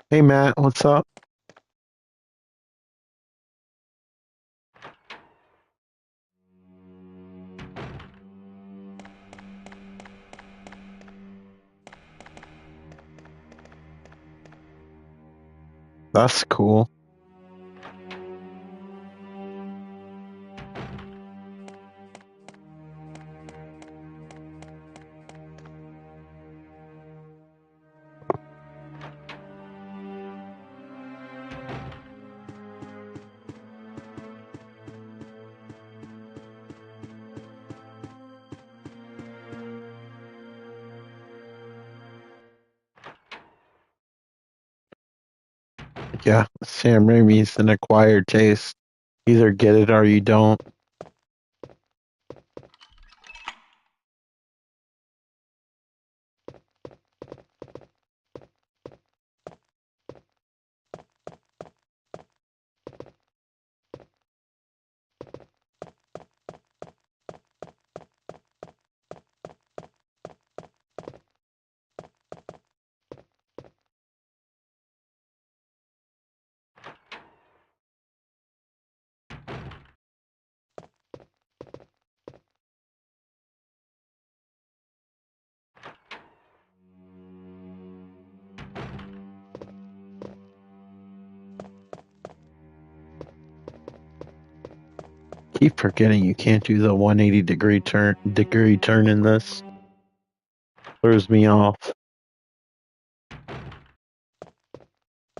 Hey Matt, what's up? That's cool. Yeah, Sam Raimi's an acquired taste. Either get it or you don't. Keep forgetting you can't do the 180 degree turn in this. Throws me off. I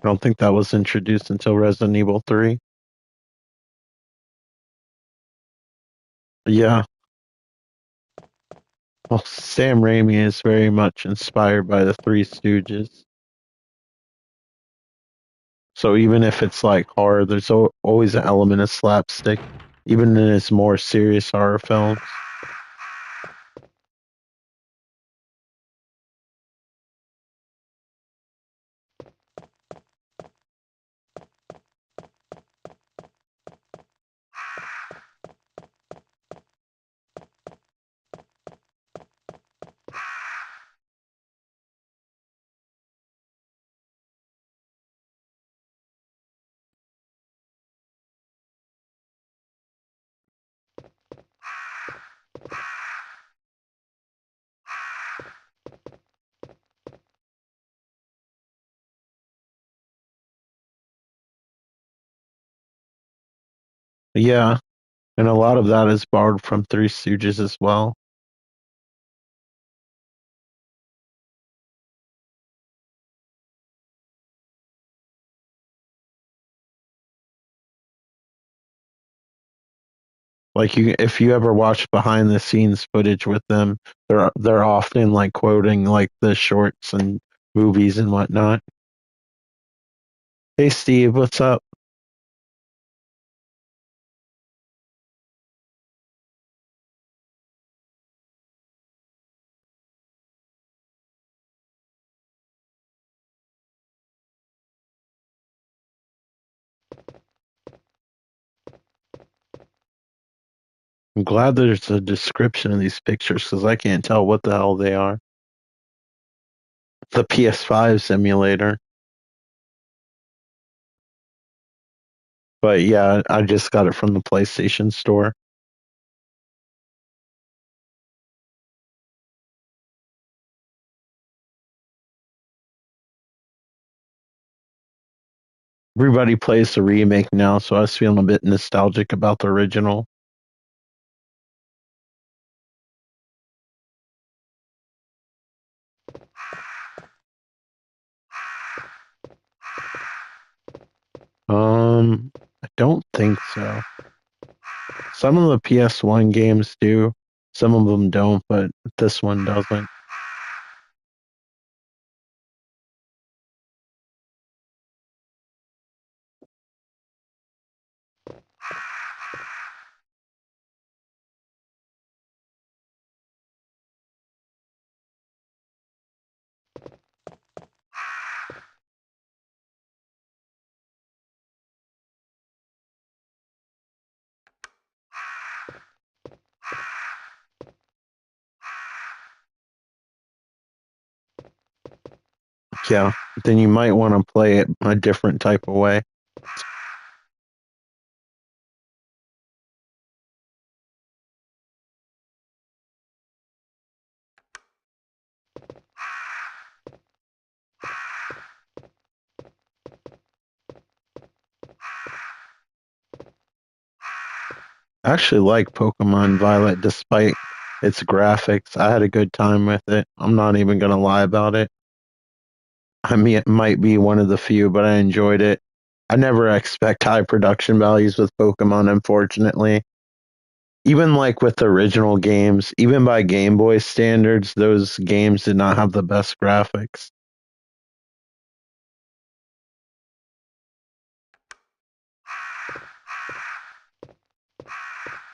don't think that was introduced until Resident Evil 3. Yeah. Well, Sam Raimi is very much inspired by the Three Stooges. So even if it's like horror, there's always an element of slapstick, even in his more serious horror films. Yeah, and a lot of that is borrowed from Three Stooges as well. Like if you ever watch behind the scenes footage with them, they're often like quoting like the shorts and movies and whatnot. Hey Steve, what's up? I'm glad there's a description of these pictures because I can't tell what the hell they are. The PS5 simulator. But yeah, I just got it from the PlayStation Store. Everybody plays the remake now, so I was feeling a bit nostalgic about the original. I don't think so. Some of the PS1 games do, some of them don't, but this one doesn't. Yeah, then you might want to play it a different type of way. I actually like Pokemon Violet despite its graphics. I had a good time with it. I'm not even gonna lie about it. I mean, it might be one of the few, but I enjoyed it. I never expect high production values with Pokemon, unfortunately. Even like with the original games, even by Game Boy standards, those games did not have the best graphics.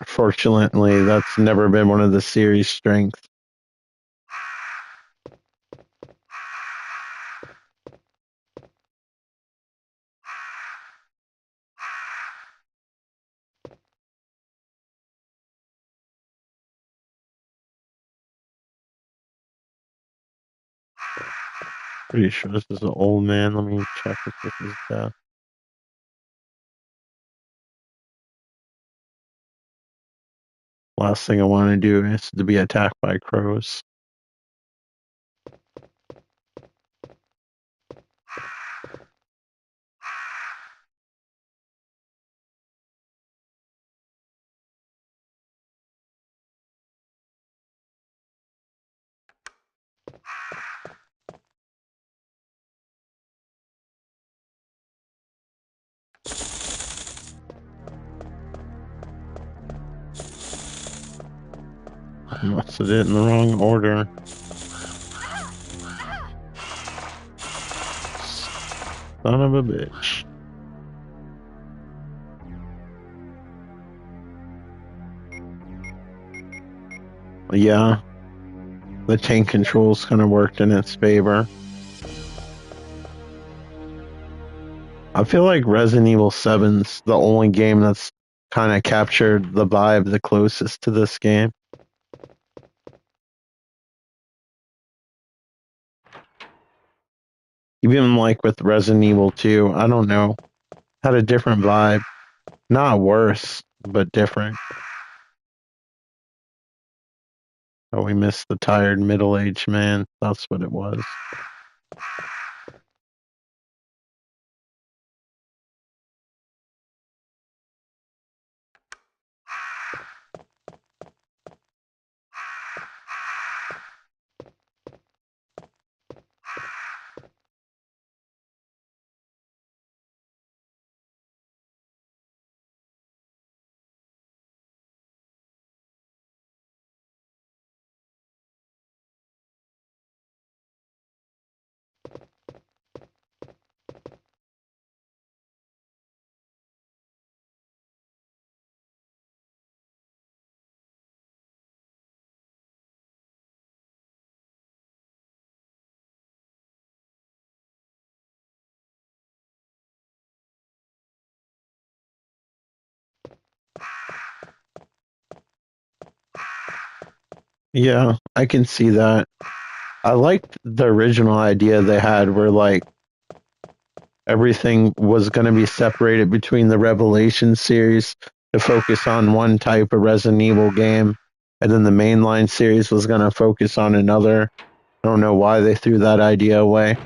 Fortunately, that's never been one of the series' strengths. Pretty sure this is an old man. Let me check if this is death. Last thing I want to do is to be attacked by crows. I must have did it in the wrong order. Son of a bitch. Yeah, the tank controls kind of worked in its favor. I feel like Resident Evil 7's the only game that's kind of captured the vibe the closest to this game. Even like with Resident Evil 2, I don't know, had a different vibe. Not worse, but different. Oh, we missed the tired middle-aged man. That's what it was. Yeah, I can see that. I liked the original idea they had where like everything was going to be separated between the Revelation series to focus on one type of Resident Evil game, and then the mainline series was going to focus on another. I don't know why they threw that idea away.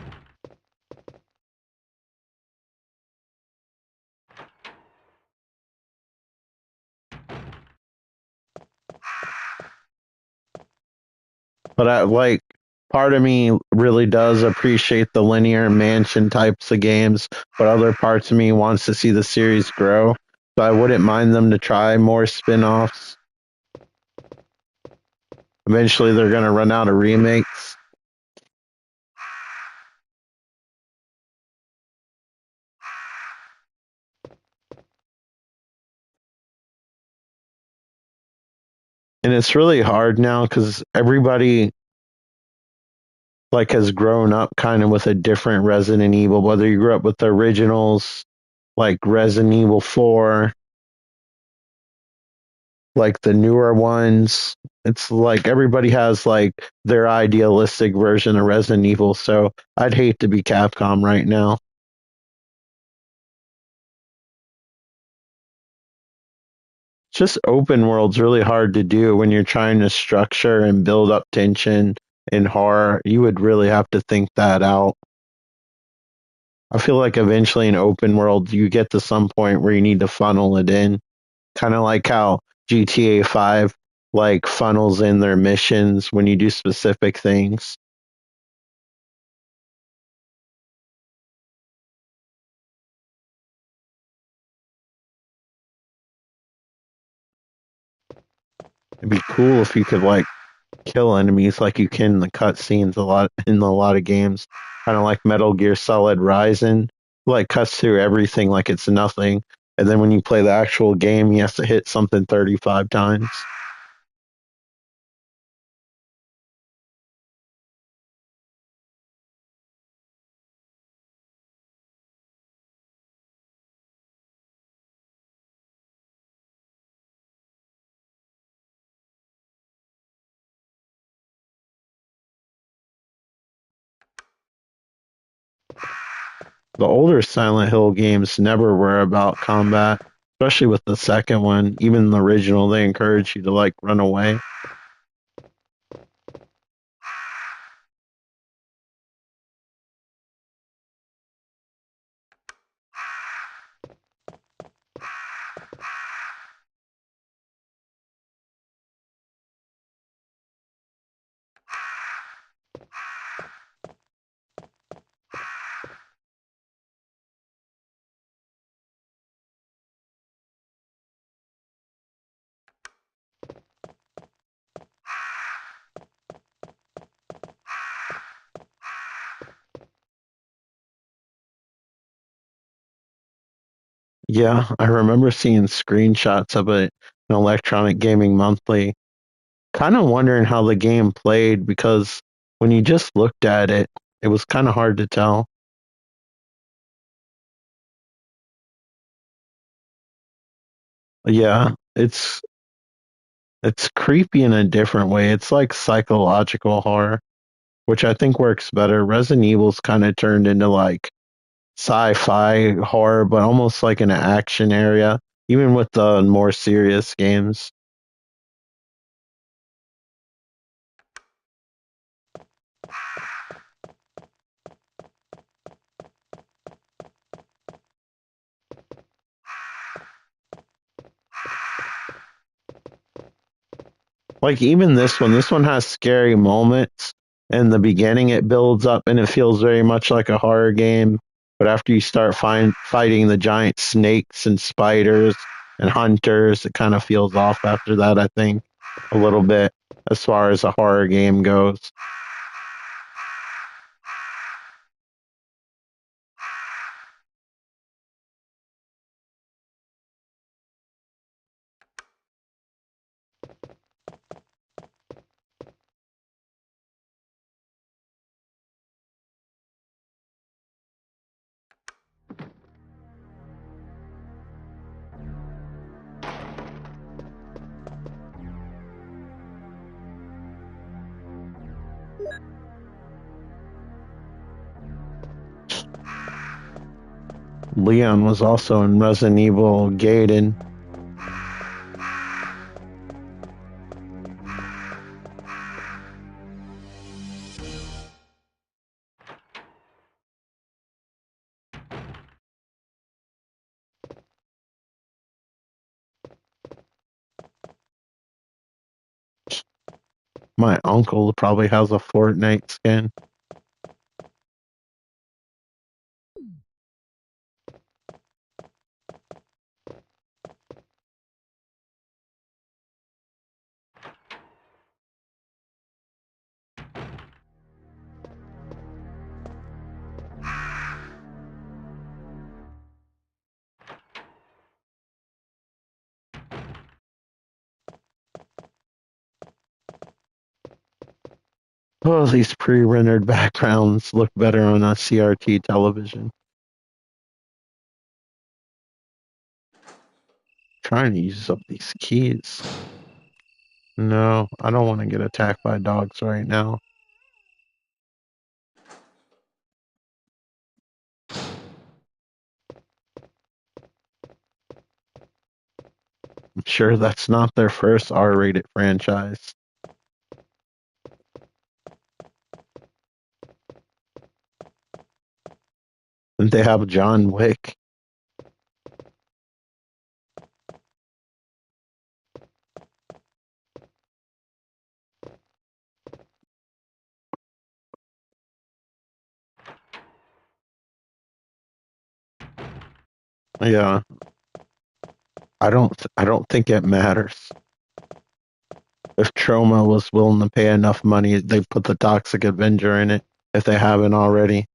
But I like part of me really does appreciate the linear mansion types of games, but other parts of me wants to see the series grow. So I wouldn't mind them to try more spin-offs. Eventually they're gonna run out of remakes. And it's really hard now because everybody like has grown up kind of with a different Resident Evil, whether you grew up with the originals like Resident Evil 4, like the newer ones. It's like everybody has like their idealistic version of Resident Evil, so I'd hate to be Capcom right now. Just open world's really hard to do when you're trying to structure and build up tension in horror. You would really have to think that out. I feel like eventually in open world you get to some point where you need to funnel it in. Kind of like how GTA 5 like funnels in their missions when you do specific things. It'd be cool if you could like kill enemies like you can in the cutscenes a lot of games. Kind of like Metal Gear Solid Rising, like cuts through everything like it's nothing, and then when you play the actual game, you have to hit something 35 times. The older Silent Hill games never were about combat, especially with the second one. Even the original, they encourage you to like run away. Yeah, I remember seeing screenshots of it in Electronic Gaming Monthly, kind of wondering how the game played because when you just looked at it, it was kind of hard to tell. Yeah, it's creepy in a different way. It's like psychological horror, which I think works better. Resident Evil's kind of turned into like sci-fi horror, but almost like an action area, even with the more serious games. Like even this one has scary moments. In the beginning, it builds up and it feels very much like a horror game. But after you start fighting the giant snakes and spiders and hunters, it kind of feels off after that, I think, a little bit as far as a horror game goes. Leon was also in Resident Evil Gaiden. My uncle probably has a Fortnite skin. Oh, these pre-rendered backgrounds look better on a CRT television. Trying to use up these keys. No, I don't want to get attacked by dogs right now. I'm sure that's not their first R-rated franchise. And they have John Wick. Yeah, I don't think it matters. If Troma was willing to pay enough money, they put the Toxic Avenger in it if they haven't already.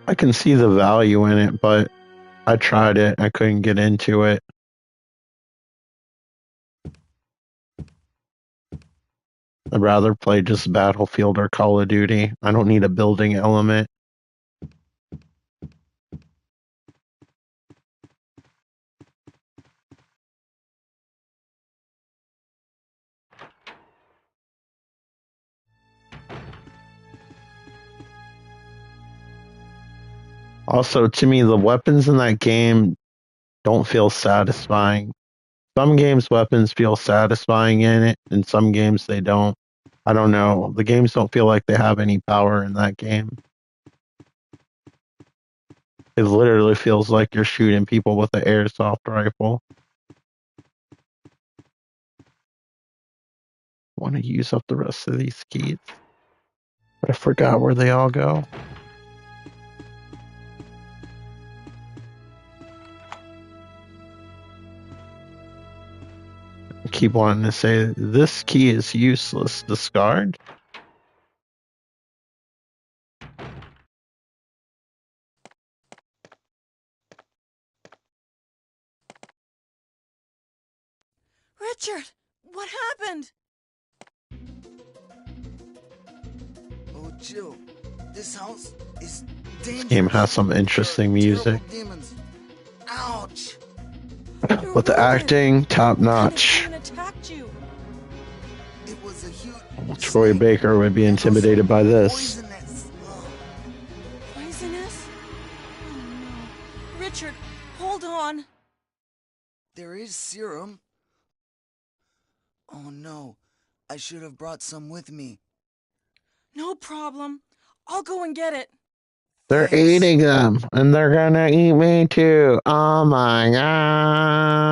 I can see the value in it, but I tried it. I couldn't get into it. I'd rather play just Battlefield or Call of Duty. I don't need a building element. Also, to me, the weapons in that game don't feel satisfying. Some games weapons feel satisfying in it, and some games they don't. I don't know. The games don't feel like they have any power in that game. It literally feels like you're shooting people with an airsoft rifle. I want to use up the rest of these keys, but I forgot where they all go. I keep wanting to say this key is useless. Discard. Richard, what happened? Oh, Jill, this house is dangerous. This game has some interesting music. Demons. Ouch! But the acting, top notch. Demon attacked you. It was a huge. Troy Baker would be intimidated by this. Poisonous. Poisonous? Oh no. Richard, hold on. There is serum. Oh no, I should have brought some with me. No problem. I'll go and get it. They're Thanks. eating them, and they're gonna eat me too. Oh my god.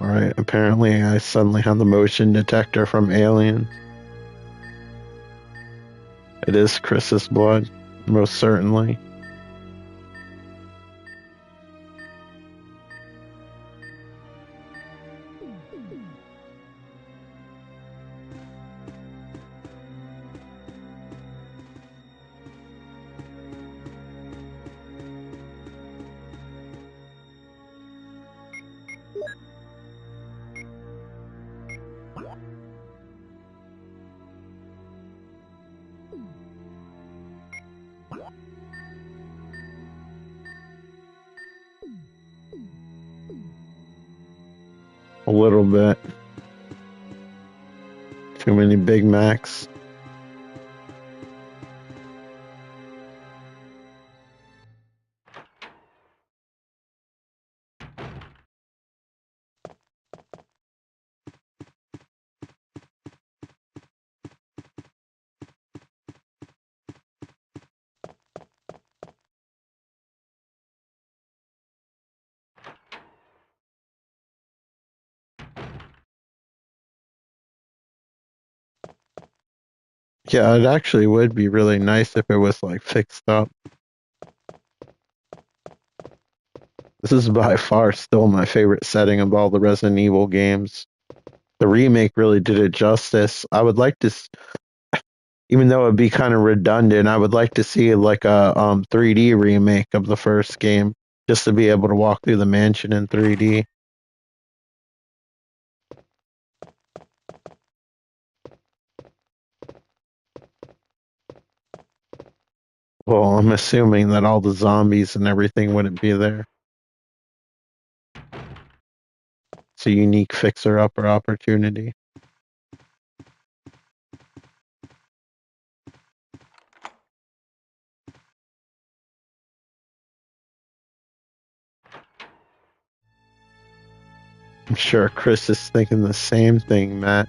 Alright, apparently I suddenly have the motion detector from Alien. It is Chris's blood, most certainly. A little bit. Too many Big Macs. Yeah, it actually would be really nice if it was like fixed up. This is by far still my favorite setting of all the Resident Evil games. The remake really did it justice. I would like to, even though it'd be kind of redundant, I would like to see like a 3D remake of the first game, just to be able to walk through the mansion in 3D. Well, I'm assuming that all the zombies and everything wouldn't be there. It's a unique fixer-upper opportunity. I'm sure Chris is thinking the same thing, Matt.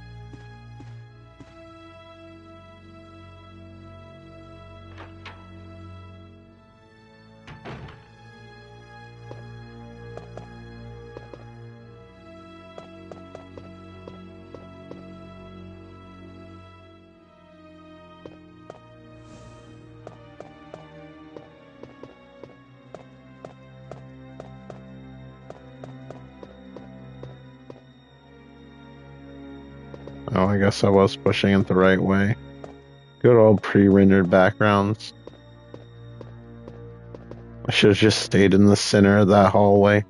Oh, I guess I was pushing it the right way. Good old pre-rendered backgrounds. I should have just stayed in the center of that hallway.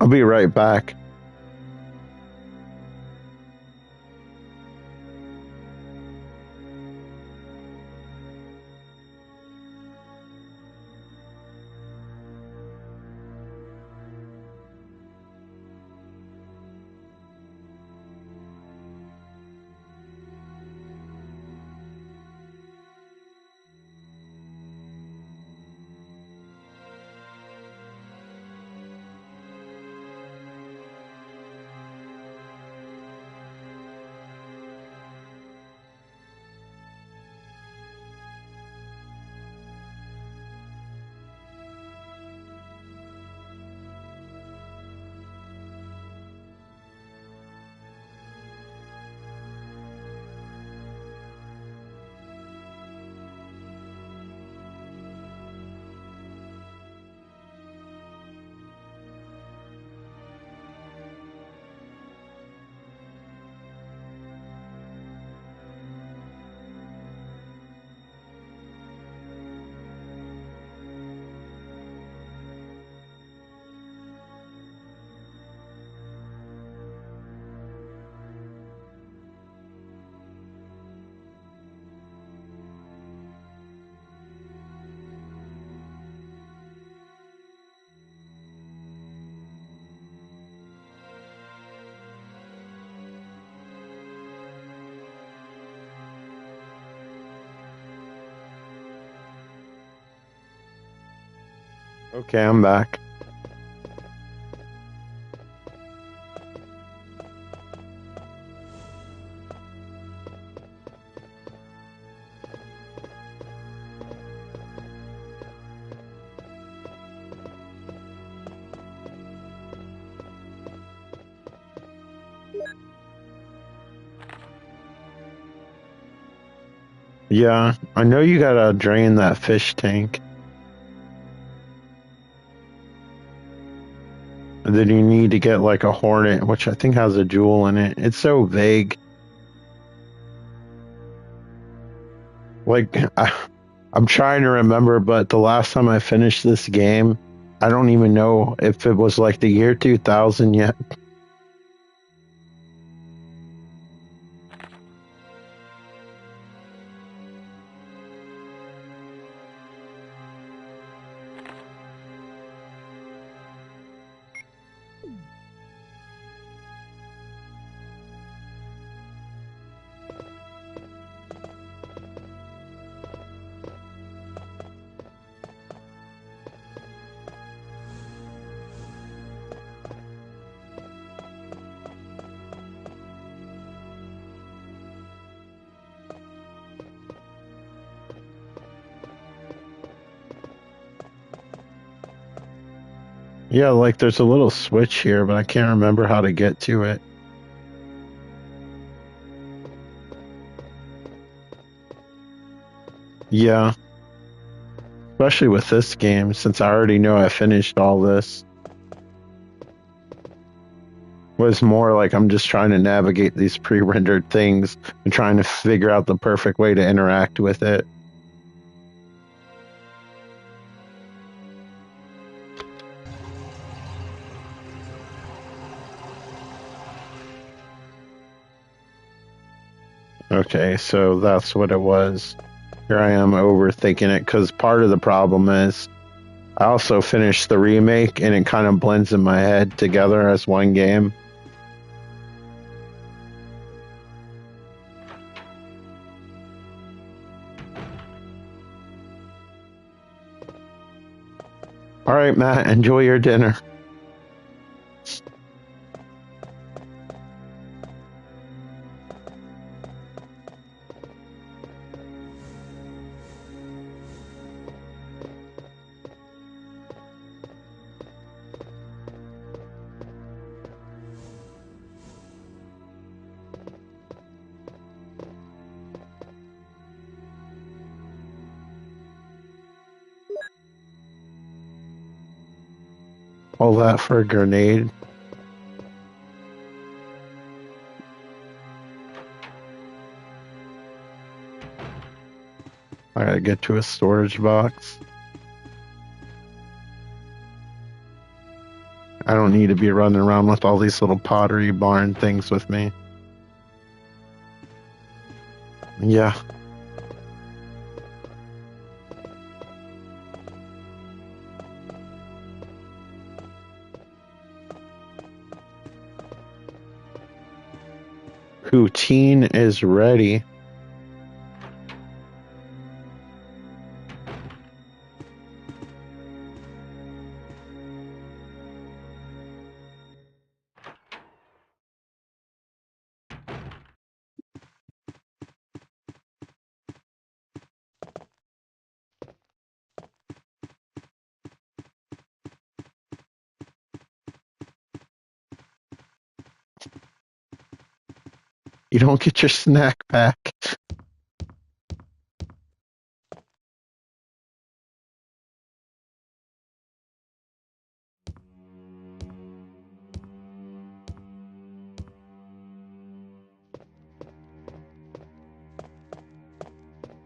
I'll be right back. Okay, I'm back. Yeah, I know you gotta drain that fish tank. And then you need to get like a hornet, which I think has a jewel in it. It's so vague. Like, I'm trying to remember, but the last time I finished this game, I don't even know if it was like the year 2000 yet. Yeah, like there's a little switch here, but I can't remember how to get to it. Yeah, especially with this game, since I already know I finished all this. Was more like I'm just trying to navigate these pre-rendered things and trying to figure out the perfect way to interact with it. Okay, so that's what it was. Here I am overthinking it because part of the problem is I also finished the remake and it kind of blends in my head together as one game. All right, Matt, enjoy your dinner. All that for a grenade. I gotta get to a storage box. I don't need to be running around with all these little pottery barn things with me. Yeah. Poutine is ready. You don't get your snack back.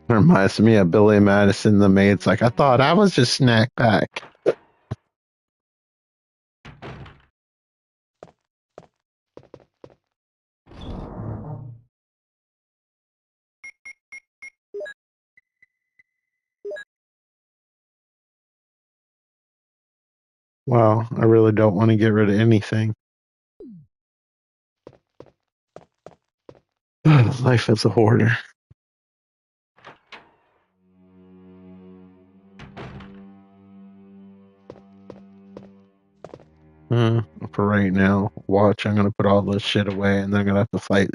Reminds me of Billy Madison, the maid's like, I thought I was just snack pack. Wow, I really don't want to get rid of anything. Life as a hoarder. For right now, watch. I'm gonna put all this shit away, and then I'm gonna have to fight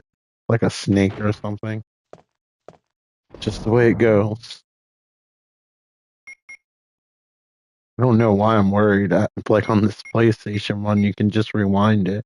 like a snake or something. Just the way it goes. I don't know why I'm worried. Like on this PlayStation one, you can just rewind it.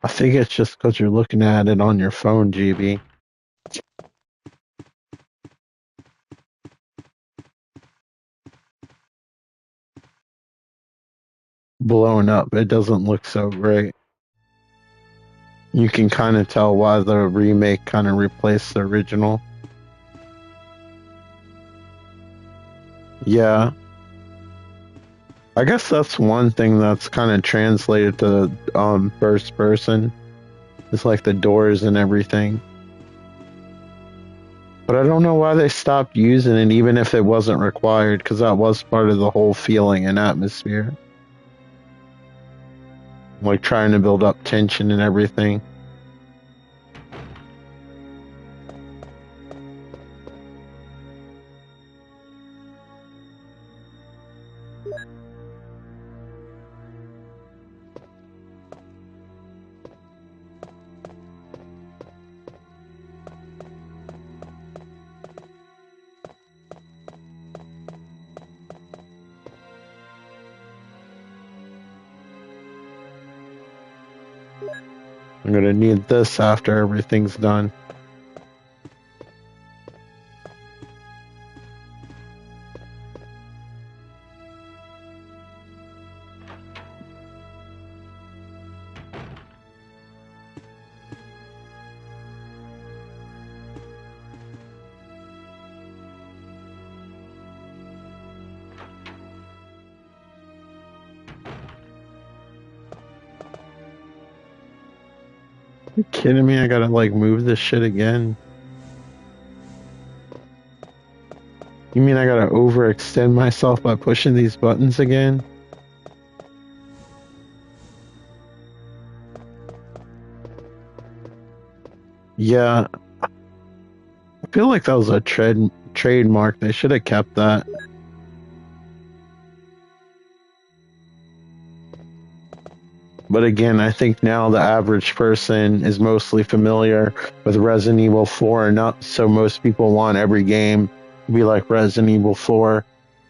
I think it's just because you're looking at it on your phone, GB. Blown up. It doesn't look so great. You can kind of tell why the remake kind of replaced the original. Yeah. I guess that's one thing that's kind of translated to first person. It's like the doors and everything. But I don't know why they stopped using it, even if it wasn't required, because that was part of the whole feeling and atmosphere. Like trying to build up tension and everything. I'm gonna need this after everything's done. You kidding me? I gotta like move this shit again. You mean I gotta overextend myself by pushing these buttons again? Yeah, I feel like that was a trademark. They should have kept that. But again, I think now the average person is mostly familiar with Resident Evil 4 and up, so most people want every game to be like Resident Evil 4,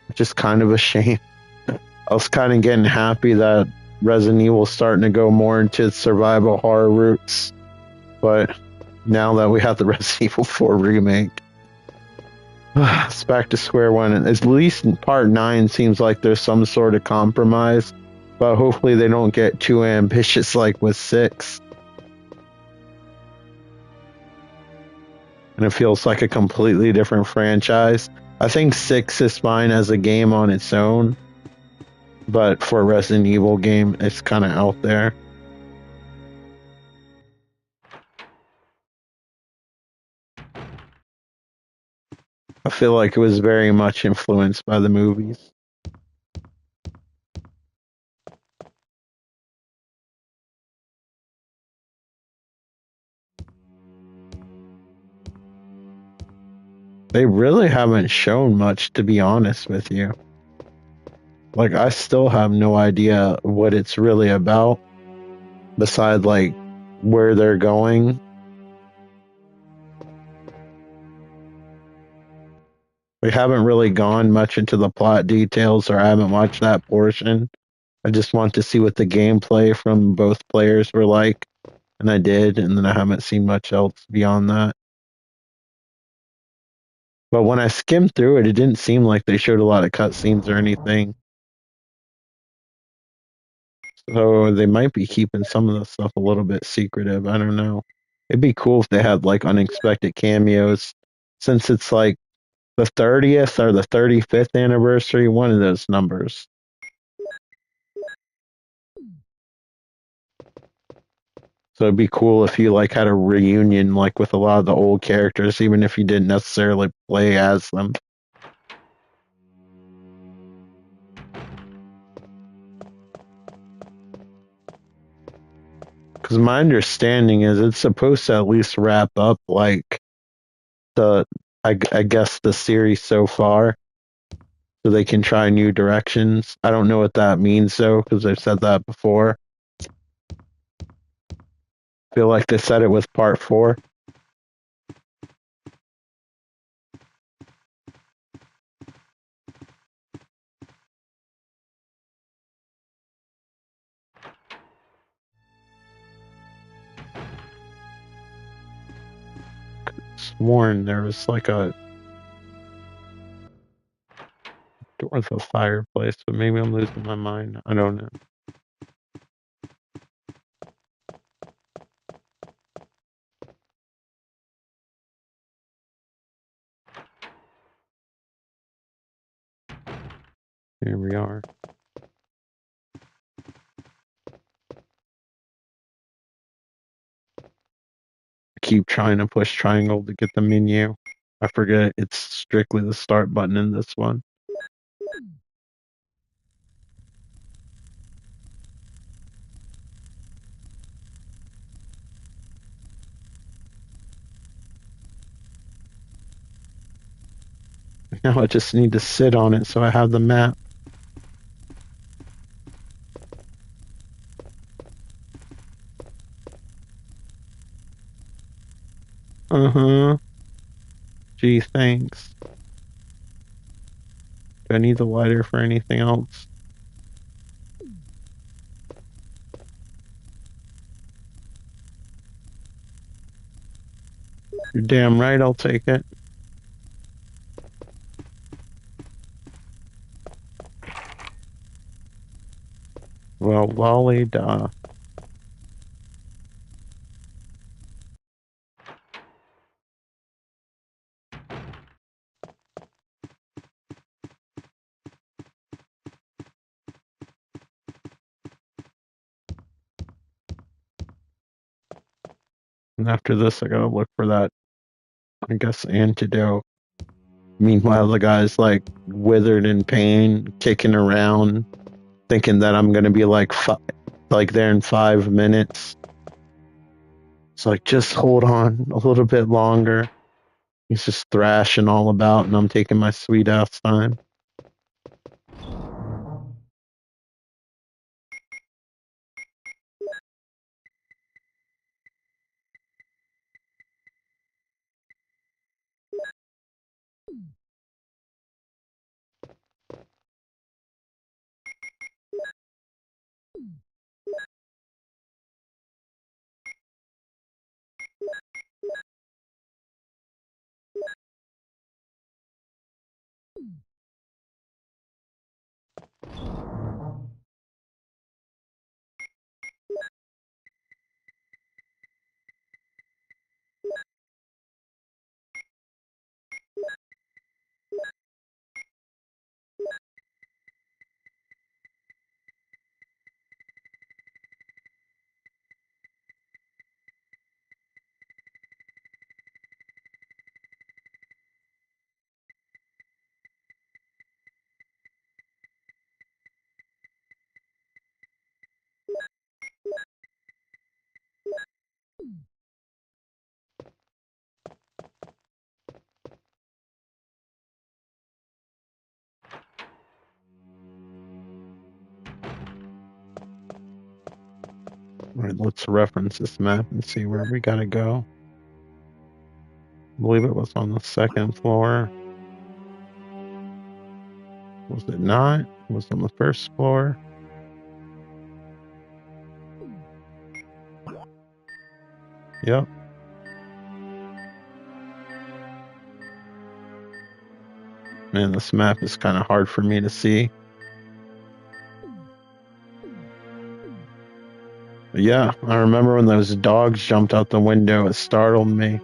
which is kind of a shame. I was kind of getting happy that Resident Evil's starting to go more into its survival horror roots, but now that we have the Resident Evil 4 remake, it's back to square one. At least in part 9 seems like there's some sort of compromise, but hopefully they don't get too ambitious like with 6. And it feels like a completely different franchise. I think 6 is fine as a game on its own, but for a Resident Evil game, it's kind of out there. I feel like it was very much influenced by the movies. They really haven't shown much, to be honest with you. Like, I still have no idea what it's really about, besides, like, where they're going. We haven't really gone much into the plot details, or I haven't watched that portion. I just want to see what the gameplay from both players were like, and I did, and then I haven't seen much else beyond that. But when I skimmed through it, it didn't seem like they showed a lot of cutscenes or anything. So they might be keeping some of the stuff a little bit secretive. I don't know. It'd be cool if they had like unexpected cameos, since it's like the 30th or the 35th anniversary, one of those numbers. So it'd be cool if you like had a reunion like with a lot of the old characters, even if you didn't necessarily play as them. Because my understanding is it's supposed to at least wrap up like the, I guess the series so far, so they can try new directions. I don't know what that means though, because I've said that before. I feel like they said it with part four. Sworn there was like a door with a fireplace, but maybe I'm losing my mind. I don't know. Here we are. I keep trying to push triangle to get the menu. I forget it's strictly the start button in this one. Now I just need to sit on it so I have the map. Uh-huh. Gee, thanks. Do I need the lighter for anything else? You're damn right, I'll take it. Well, lolly da. And after this, I gotta look for that, I guess, antidote. Meanwhile, the guy's like withered in pain, kicking around, thinking that I'm gonna be like there in 5 minutes. It's like, just hold on a little bit longer. He's just thrashing all about, and I'm taking my sweet ass time. All right, let's reference this map and see where we gotta go. I believe it was on the second floor. Was it not? It was on the first floor. Yep. Man, this map is kind of hard for me to see. But yeah, I remember when those dogs jumped out the window, it startled me.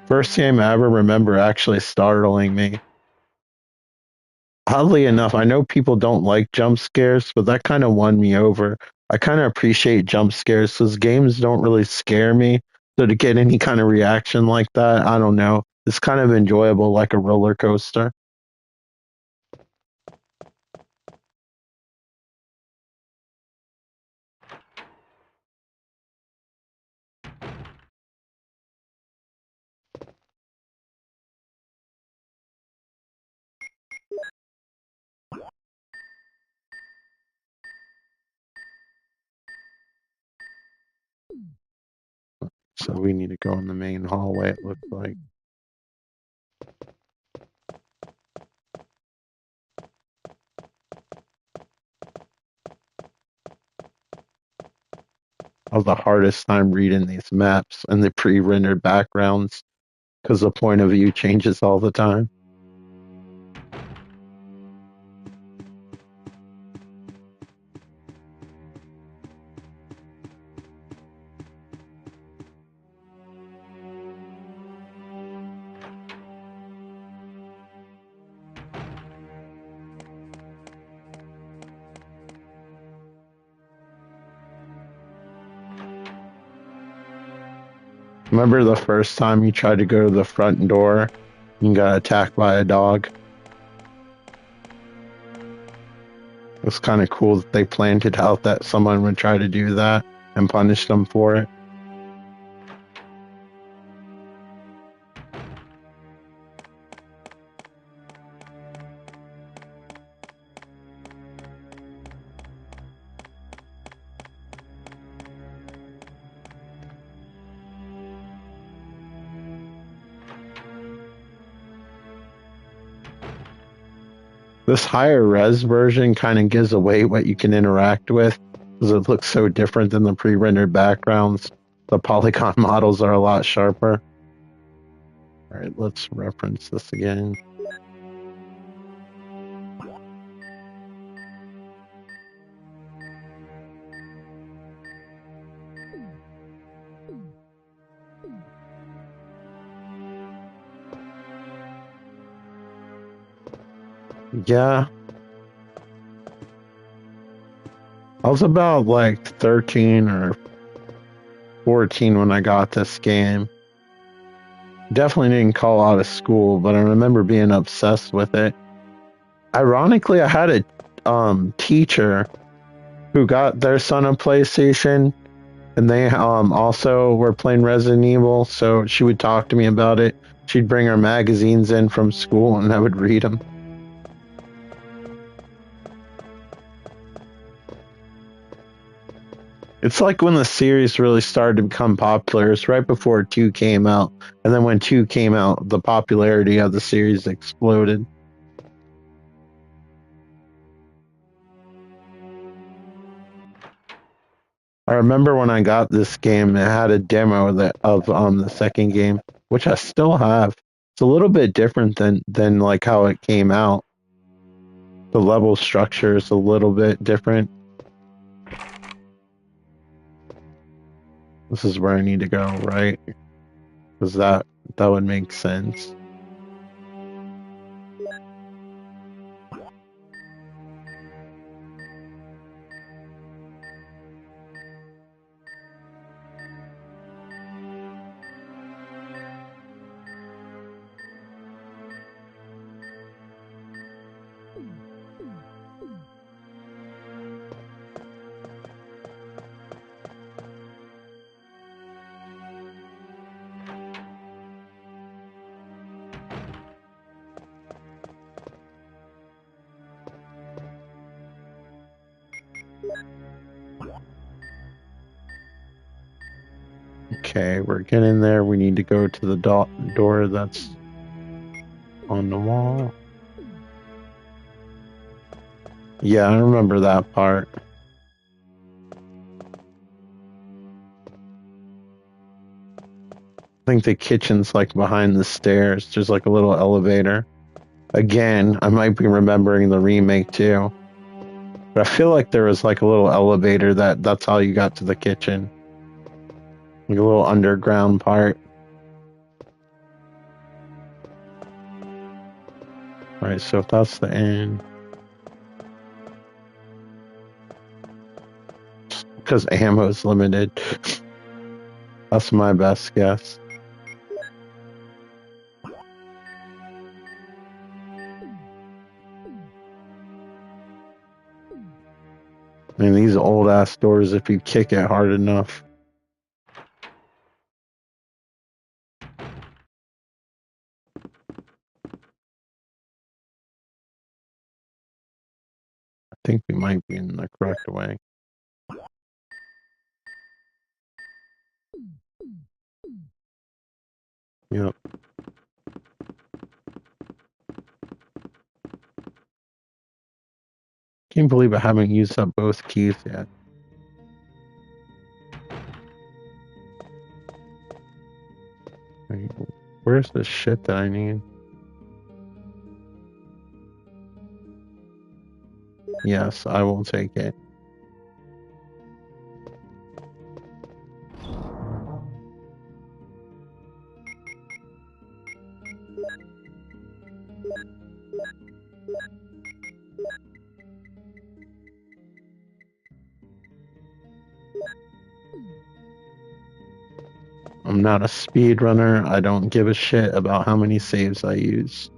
First game I ever remember actually startling me. Oddly enough, I know people don't like jump scares, but that kind of won me over. I kind of appreciate jump scares because games don't really scare me. So to get any kind of reaction like that, I don't know. It's kind of enjoyable, like a roller coaster. So we need to go in the main hallway, it looks like. That was the hardest time reading these maps and the pre-rendered backgrounds because the point of view changes all the time. Remember the first time you tried to go to the front door and got attacked by a dog? It was kind of cool that they planned it out that someone would try to do that and punish them for it. This higher res version kind of gives away what you can interact with because it looks so different than the pre-rendered backgrounds. The polygon models are a lot sharper. All right, let's reference this again. Yeah, I was about like 13 or 14 when I got this game. Definitely didn't call out of school, but I remember being obsessed with it. Ironically, I had a teacher who got their son a PlayStation, and they also were playing Resident Evil, so she would talk to me about it. She'd bring her magazines in from school, and I would read them. It's like when the series really started to become popular. It's right before 2 came out. And then when 2 came out, the popularity of the series exploded. I remember when I got this game, it had a demo of the second game, which I still have. It's a little bit different than like how it came out. The level structure is a little bit different. This is where I need to go, right? Because that would make sense. Okay, we're getting there. We need to go to the door that's on the wall. Yeah, I remember that part. I think the kitchen's like behind the stairs. There's like a little elevator. Again, I might be remembering the remake too. But I feel like there was like a little elevator that's how you got to the kitchen. Like a little underground part. Right, so if that's the end. Because ammo's limited. That's my best guess. I mean, these old ass doors, if you kick it hard enough. I think we might be in the correct way. Yep. Can't believe I haven't used up both keys yet. Wait, where's the shit that I need? Yes, I will take it. I'm not a speedrunner. I don't give a shit about how many saves I use.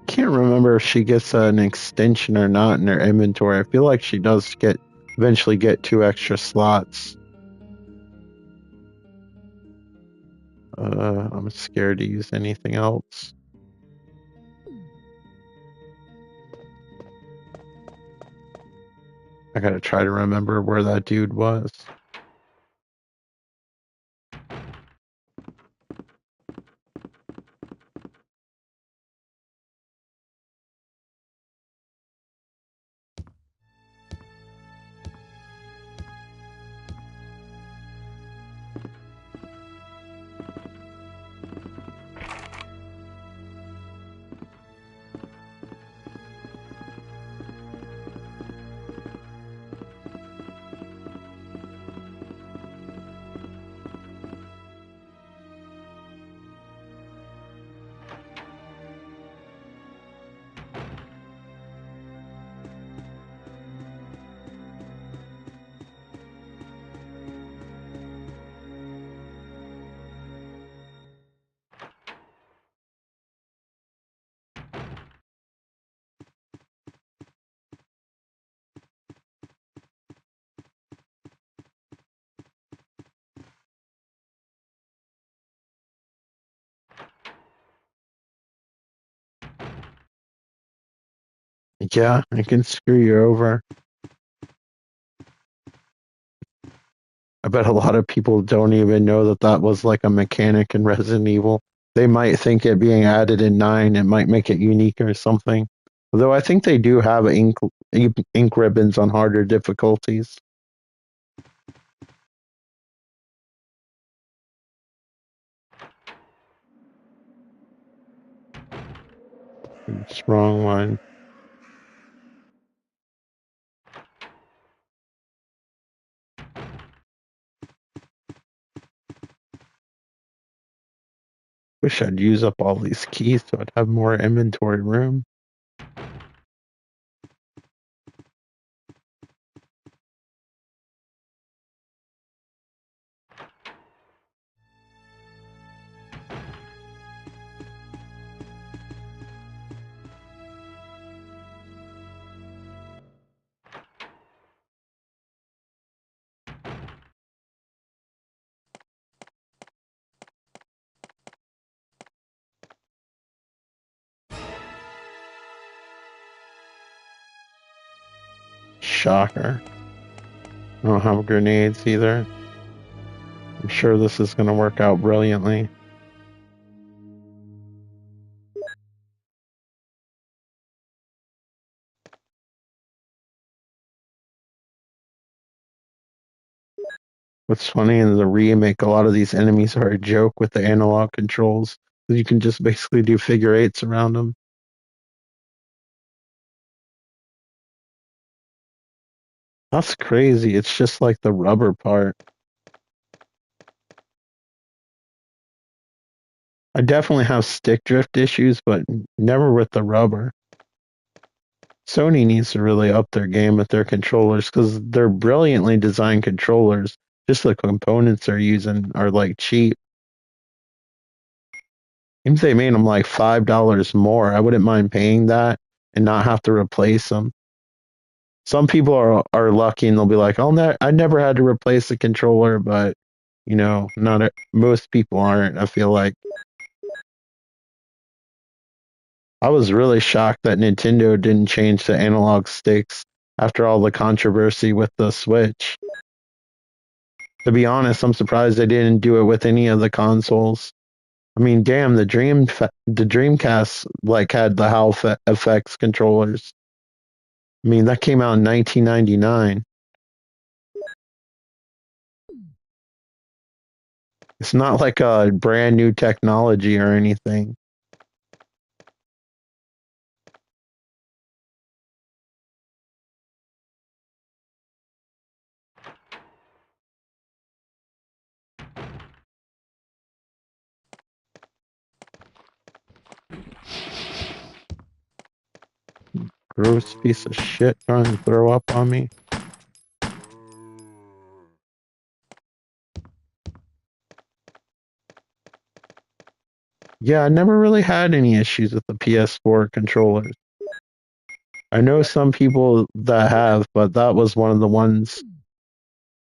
Can't remember if she gets an extension or not in her inventory. I feel like she does eventually get 2 extra slots. I'm scared to use anything else. I gotta try to remember where that dude was. Yeah, I can screw you over. I bet a lot of people don't even know that that was like a mechanic in Resident Evil. They might think it being added in 9, it might make it unique or something. Although I think they do have ink ribbons on harder difficulties. It's wrong one. Wish I'd use up all these keys so I'd have more inventory room. shocker. I don't have grenades either. I'm sure this is going to work out brilliantly. What's funny in the remake, a lot of these enemies are a joke with the analog controls. You can just basically do figure eights around them. That's crazy. It's just like the rubber part. I definitely have stick drift issues, but never with the rubber. Sony needs to really up their game with their controllers because they're brilliantly designed controllers. Just the components they're using are like cheap. Even if they made them like $5 more, I wouldn't mind paying that and not have to replace them. Some people are lucky and they'll be like, "Oh, I never had to replace the controller," but not most people aren't. I feel like I was really shocked that Nintendo didn't change to analog sticks after all the controversy with the Switch. To be honest, I'm surprised they didn't do it with any of the consoles. I mean, damn, the Dreamcast like had the Hall effects controllers. I mean, that came out in 1999. It's not like a brand new technology or anything. Gross piece of shit trying to throw up on me. Yeah, I never really had any issues with the PS4 controllers. I know some people that have, but that was one of the ones.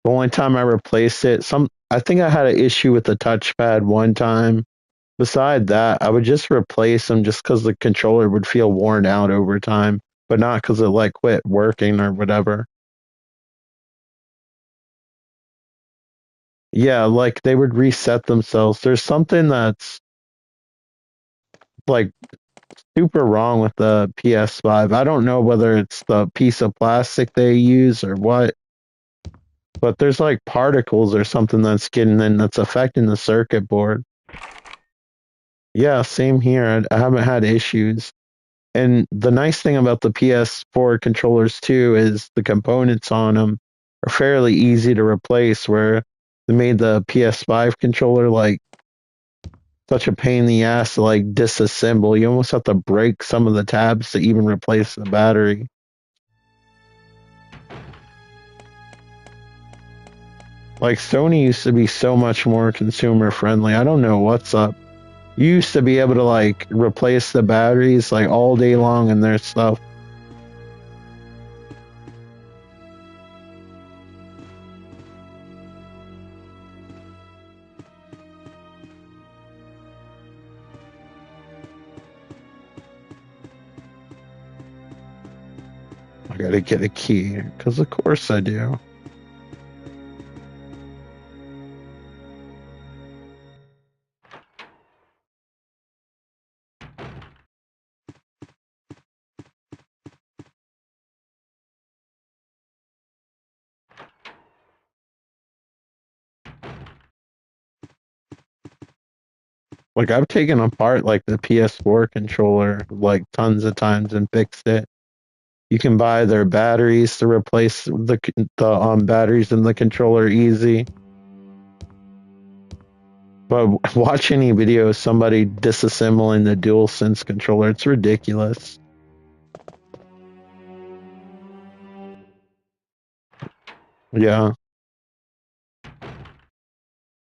The only time I replaced it, I think I had an issue with the touchpad one time. Beside that, I would just replace them just because the controller would feel worn out over time, but not because it like quit working or whatever. Yeah, like they would reset themselves. There's something that's like super wrong with the PS5. I don't know whether it's the piece of plastic they use or what, but there's like particles or something that's getting in that's affecting the circuit board. Yeah, same here. I haven't had issues. And the nice thing about the PS4 controllers too is the components on them are fairly easy to replace, where they made the PS5 controller like such a pain in the ass to like disassemble. You almost have to break some of the tabs to even replace the battery. Like Sony used to be so much more consumer friendly. I don't know what's up. You used to be able to like replace the batteries like all day long in their stuff. I gotta get a key, because of course I do. Like I've taken apart like the PS4 controller like tons of times and fixed it. You can buy their batteries to replace the batteries in the controller easy. But watch any video of somebody disassembling the DualSense controller. It's ridiculous. Yeah,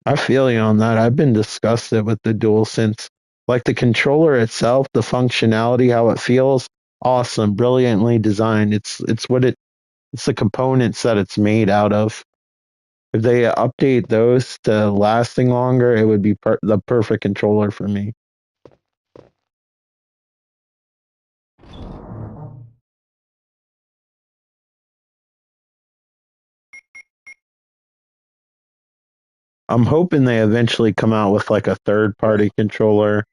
I feel you on that. I've been disgusted with the DualSense. Like the controller itself, the functionality, how it feels, awesome, brilliantly designed. It's the components that it's made out of. If they update those to lasting longer, it would be the perfect controller for me. I'm hoping they eventually come out with like a third party controller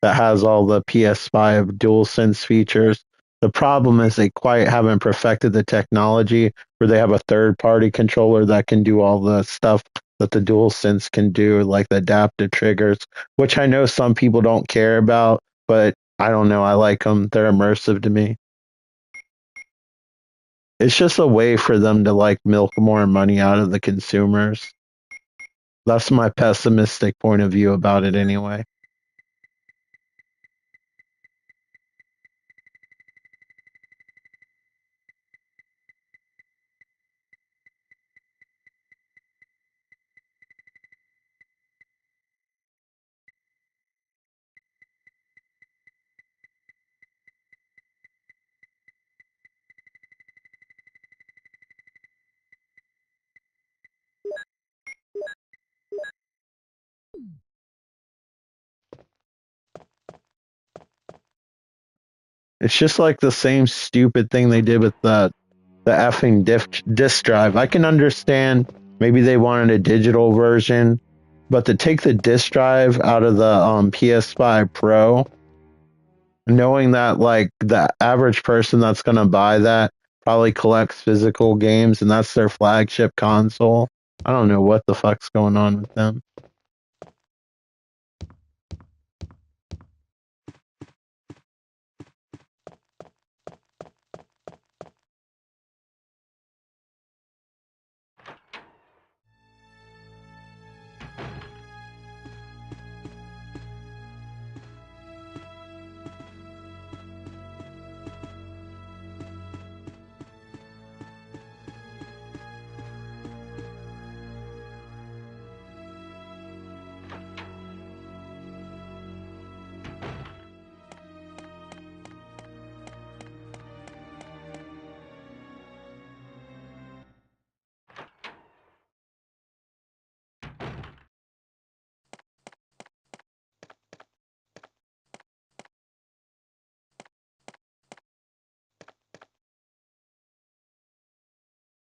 that has all the PS5 DualSense features. The problem is they quite haven't perfected the technology where they have a third party controller that can do all the stuff that the DualSense can do, like the adaptive triggers, which I know some people don't care about, but I don't know. I like them. They're immersive to me. It's just a way for them to like milk more money out of the consumers. That's my pessimistic point of view about it anyway. It's just like the same stupid thing they did with the effing disk drive. I can understand maybe they wanted a digital version, but to take the disk drive out of the PS5 Pro, knowing that like the average person that's gonna buy that probably collects physical games and that's their flagship console. I don't know what the fuck's going on with them.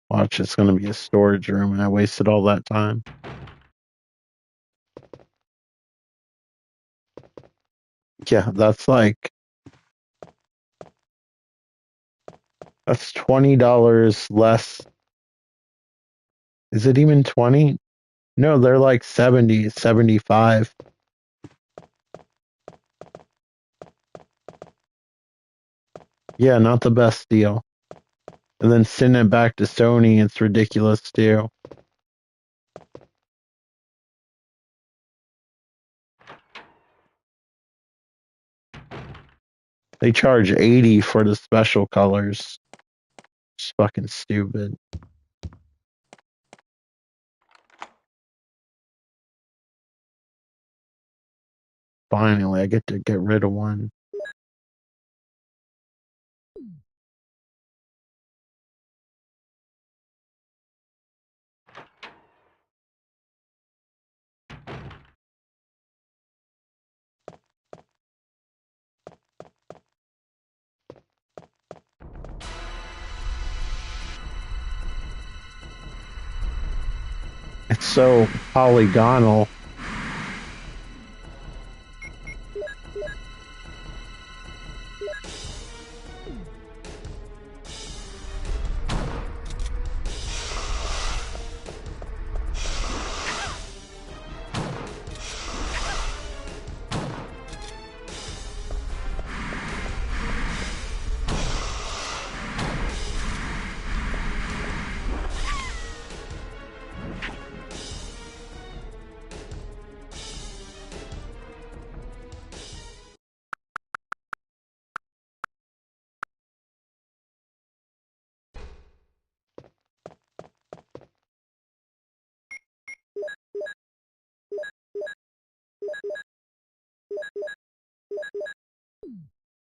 Watch, it's gonna be a storage room and I wasted all that time. Yeah, that's $20 less. Is it even 20? No, they're like 70, 75. Yeah, not the best deal. And then send it back to Sony, it's ridiculous too. They charge 80 for the special colors. It's fucking stupid. Finally, I get to get rid of one. It's so polygonal.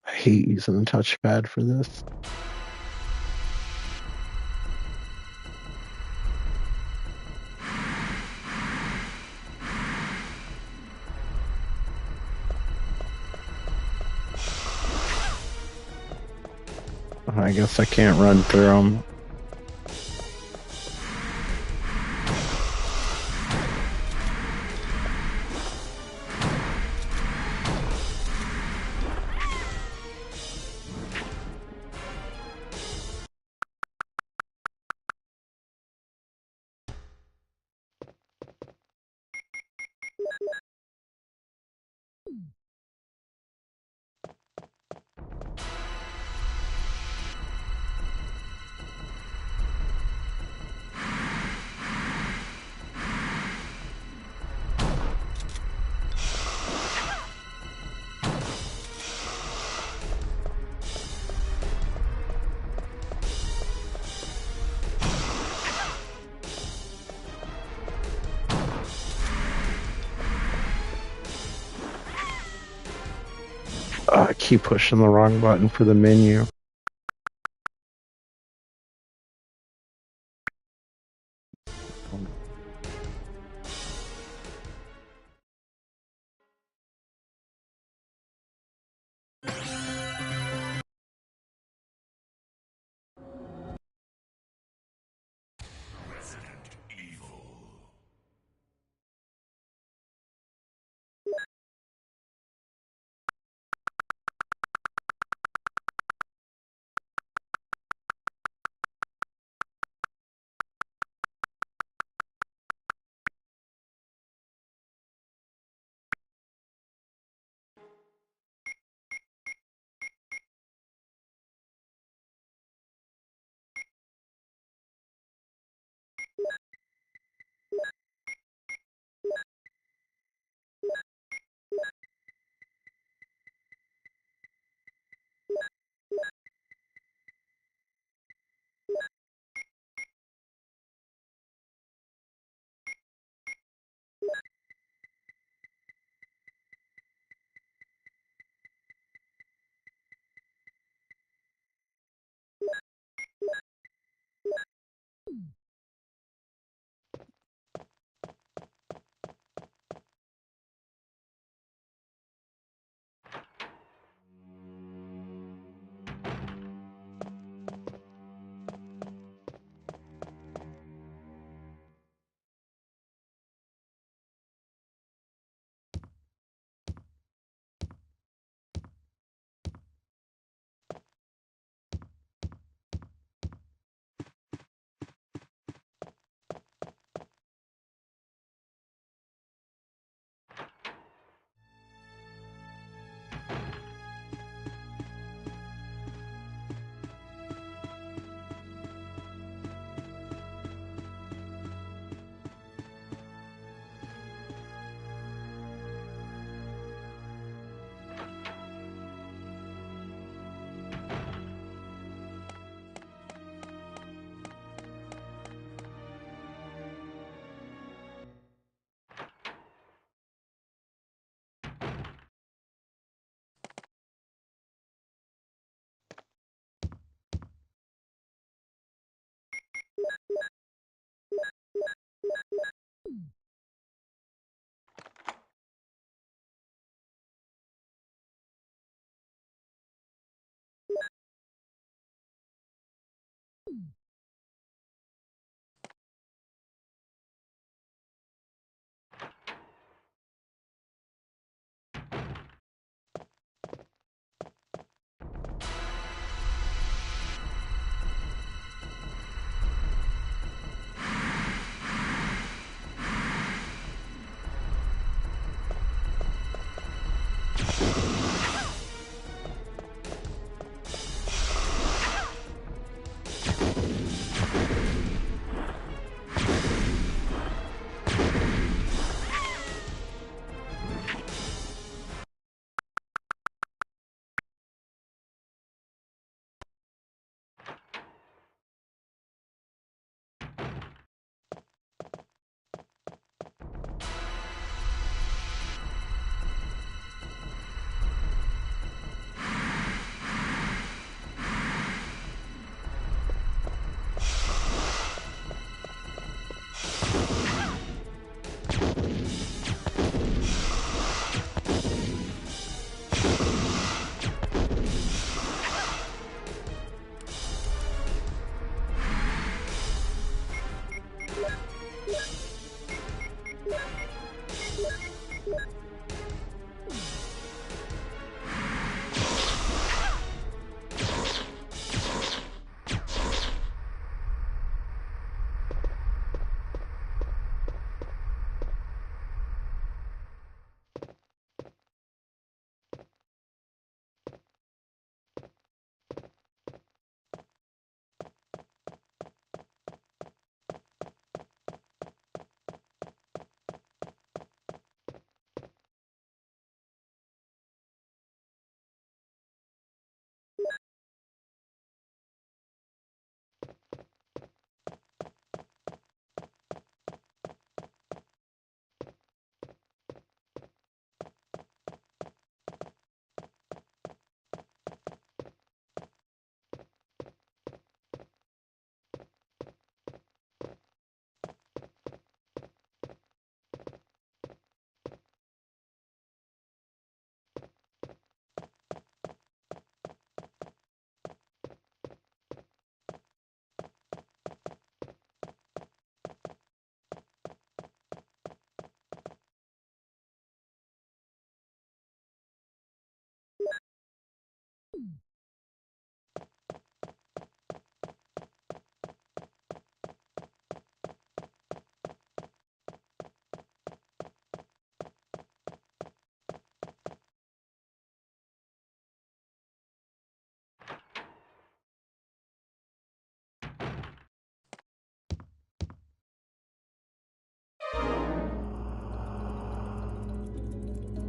I hate using the touchpad for this. I guess I can't run through them. keep pushing the wrong button for the menu.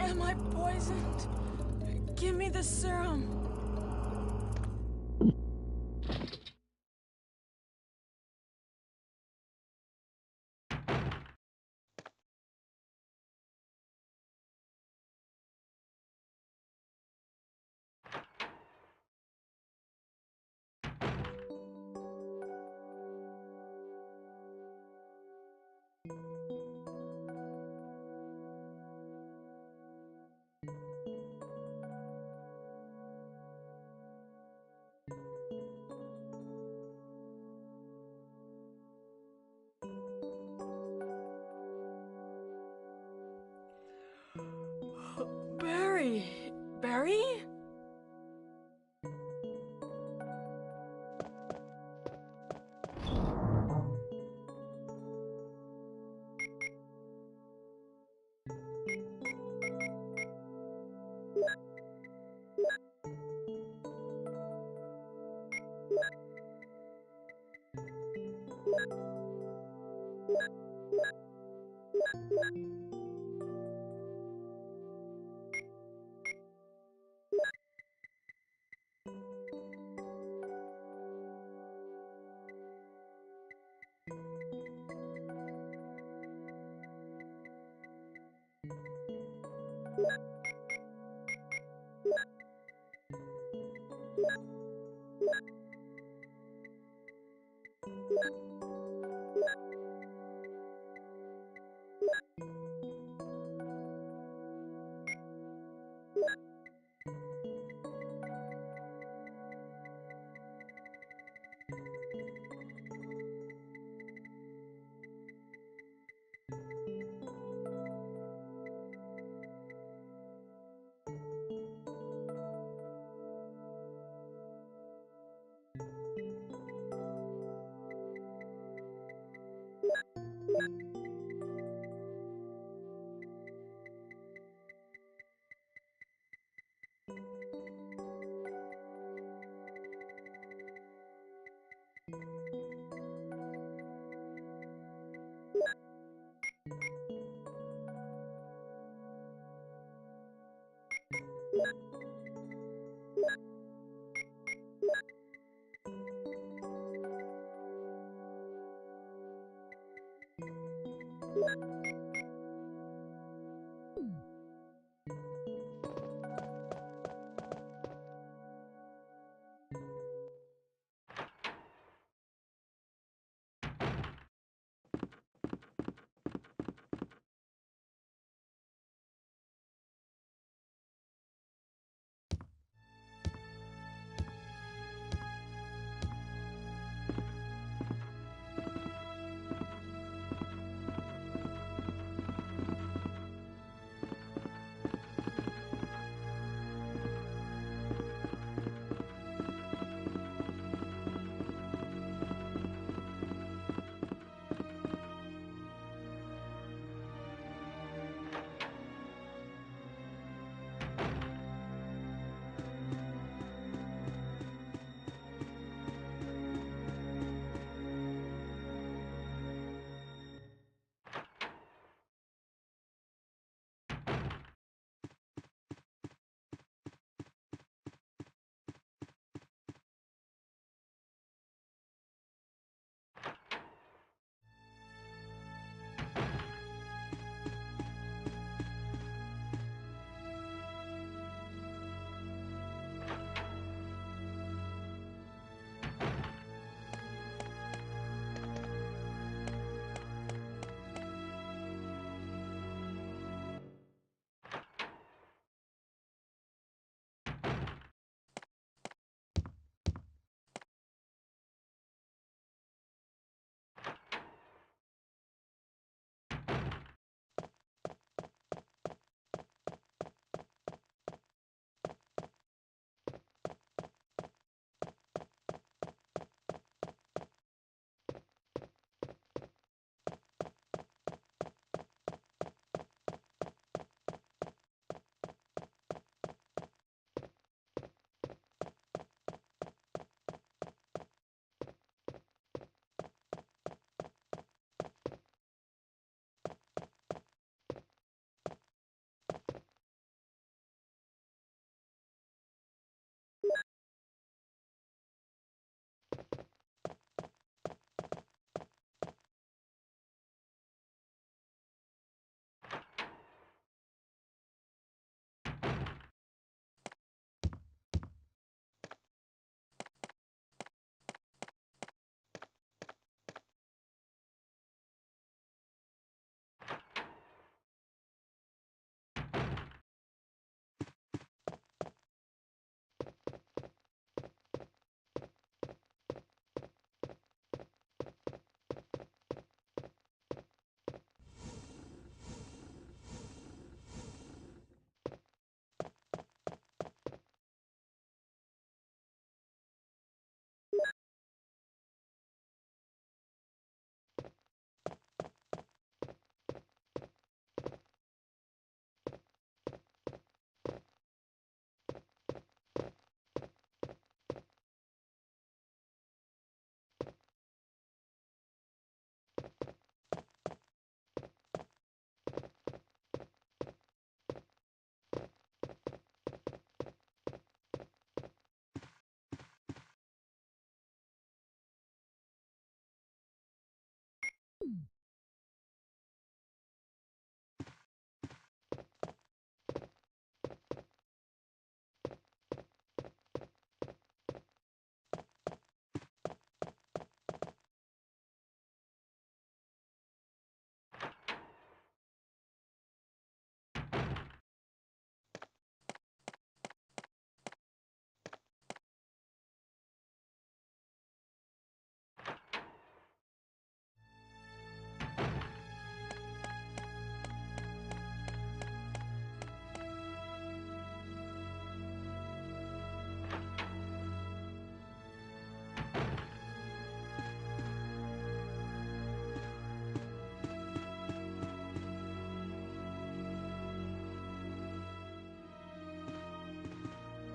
Am I poisoned? Give me the serum. Barry. Barry?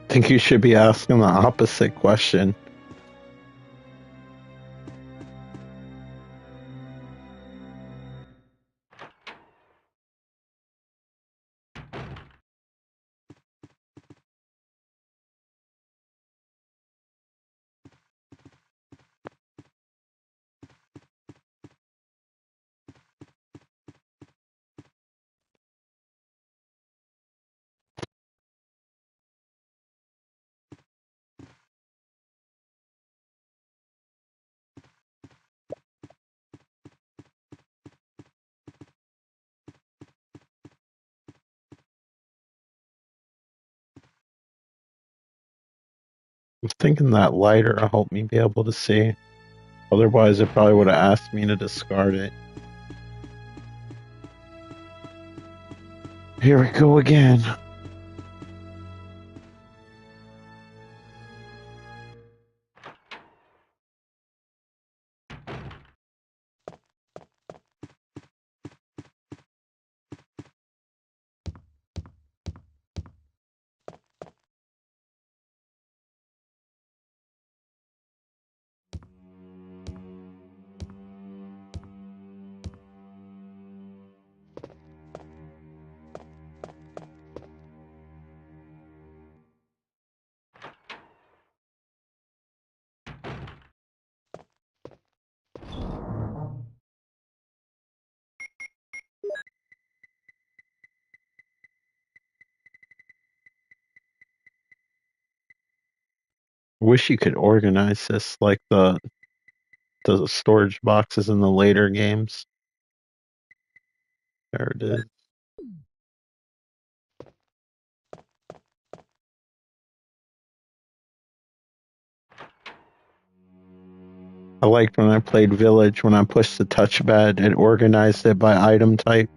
think you should be asking the opposite question. I'm thinking that lighter will help me be able to see. Otherwise, it probably would have asked me to discard it. Here we go again. Wish you could organize this like the storage boxes in the later games. There it is. I liked when I played Village, when I pushed the touchpad, it organized it by item type.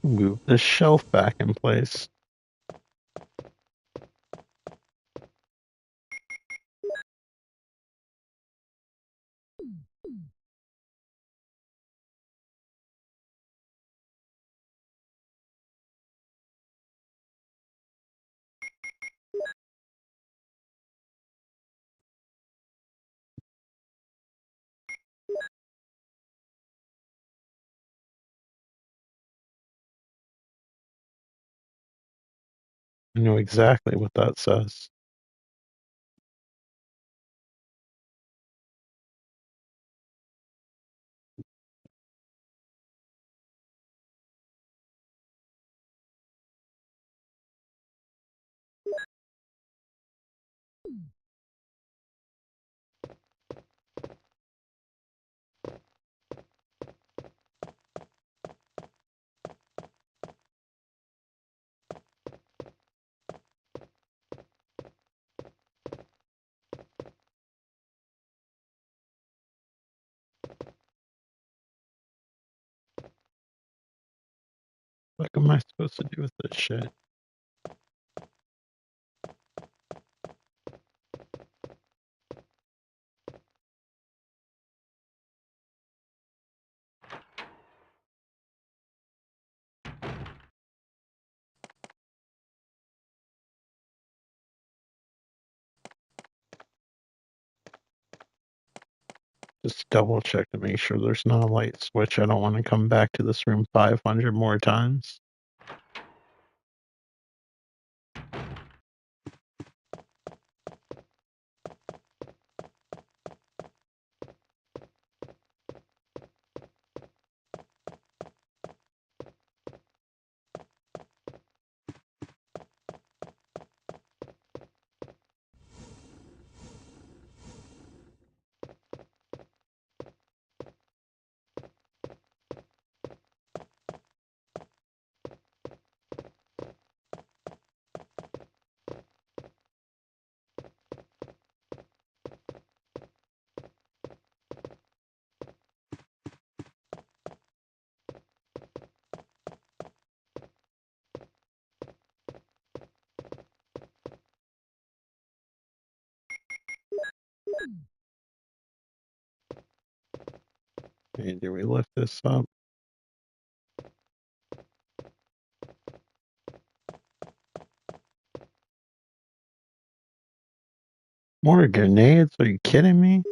Move the shelf back in place. I know exactly what that says. What am I supposed to do with this shit? Just double check to make sure there's not a light switch. I don't want to come back to this room 500 more times. Okay, do we lift this up? More grenades? Are you kidding me?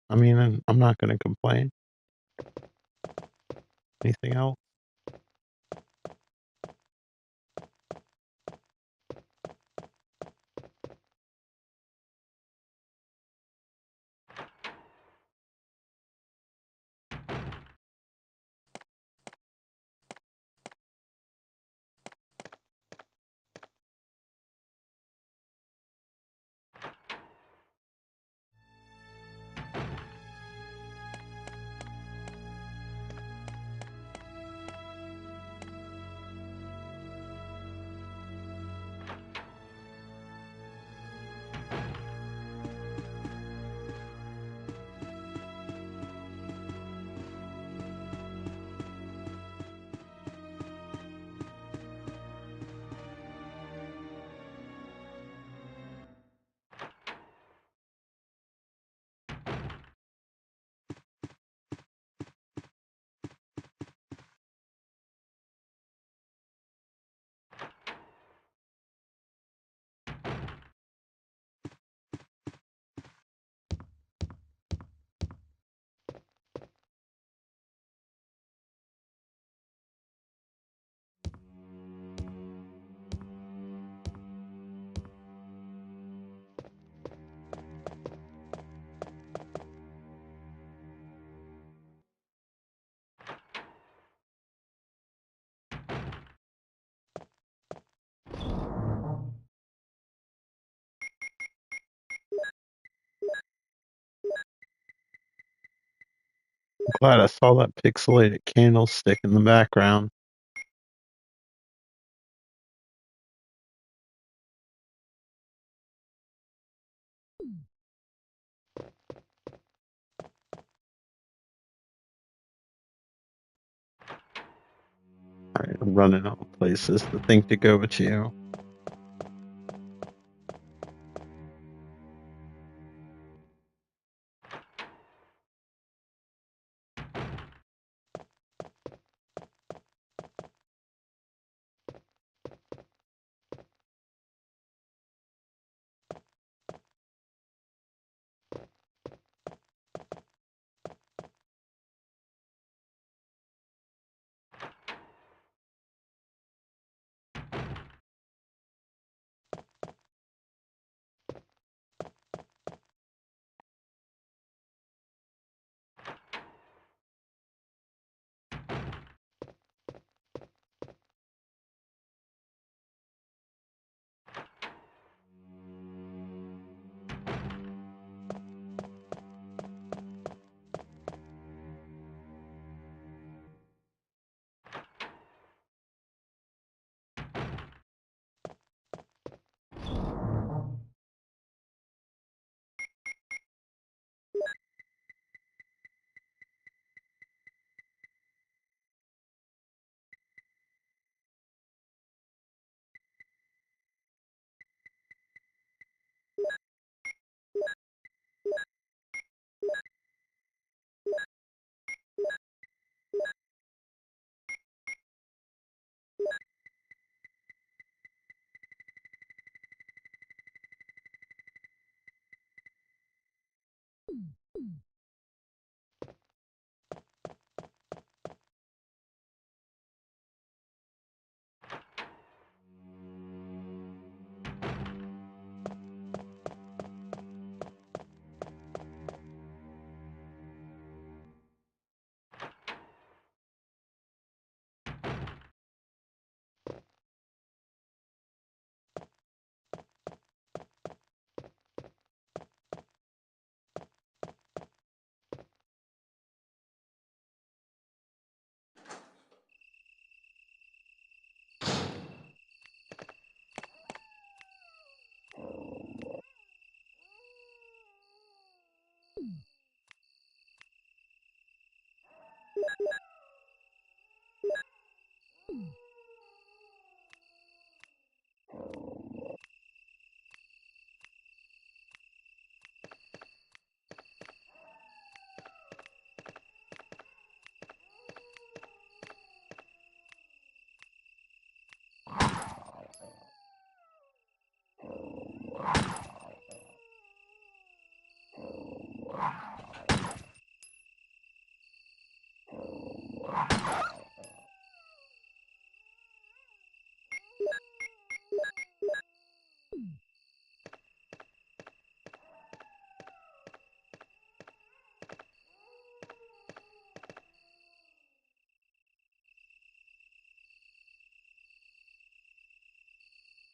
I mean, I'm not going to complain. Anything else? I'm glad I saw that pixelated candlestick in the background. Alright, I'm running out of places to think to go with you.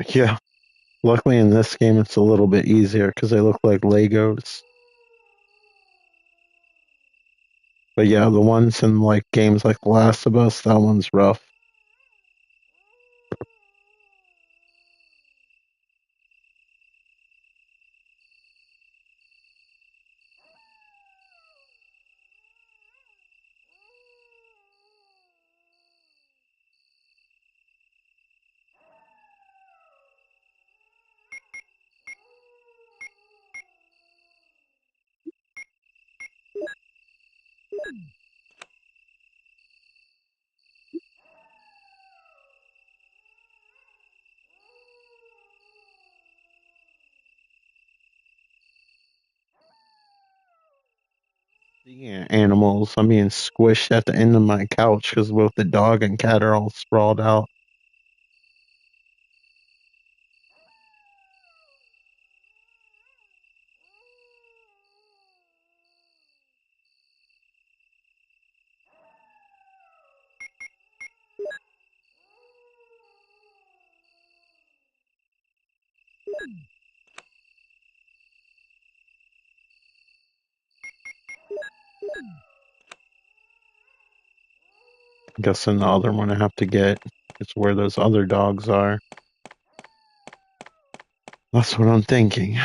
Yeah. Luckily in this game it's a little bit easier because they look like Legos. But yeah, the ones in like games like The Last of Us, that one's rough. The animals, I'm being squished at the end of my couch because both the dog and cat are all sprawled out. Guessing the other one I have to get is where those other dogs are. That's what I'm thinking.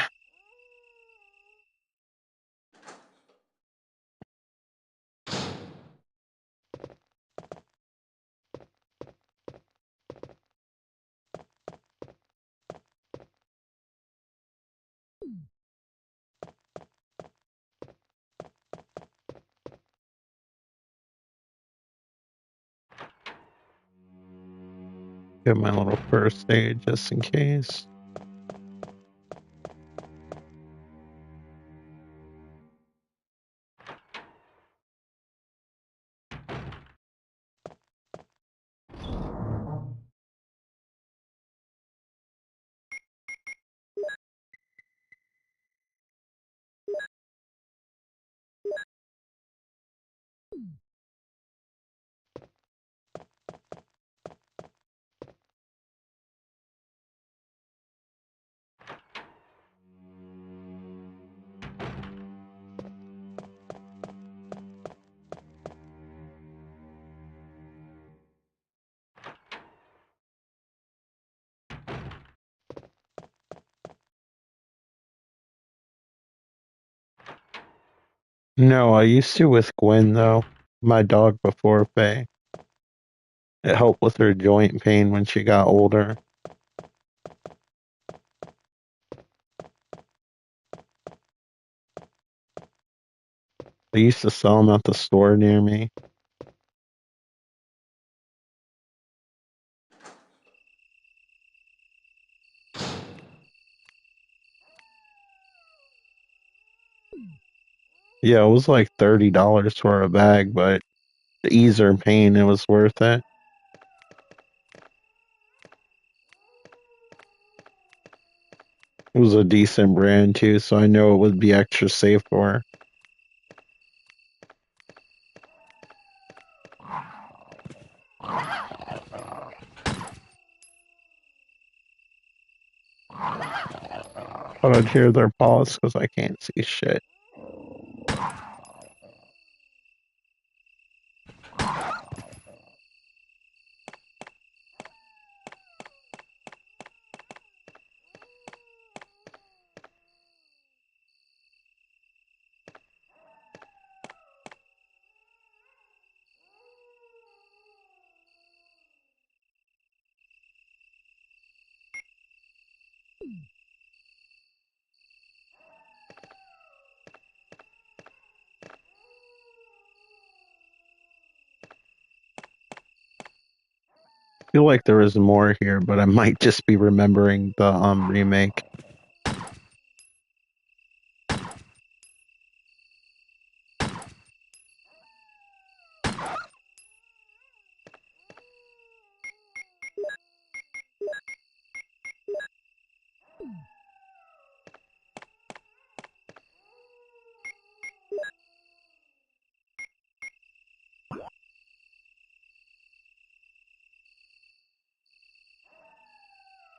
Get my little first aid just in case. No, I used to with Gwen though. My dog before Faye. It helped with her joint pain when she got older. They used to sell them at the store near me. Yeah, it was like $30 for a bag, but to ease her pain, it was worth it. It was a decent brand too, so I know it would be extra safe for her. But I'd hear their paws because I can't see shit. I feel like there is more here, but I might just be remembering the remake.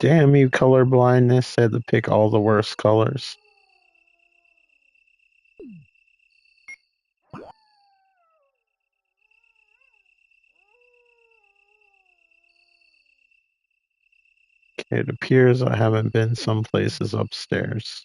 Damn you, color blindness. I had to pick all the worst colors. Okay, it appears I haven't been some places upstairs.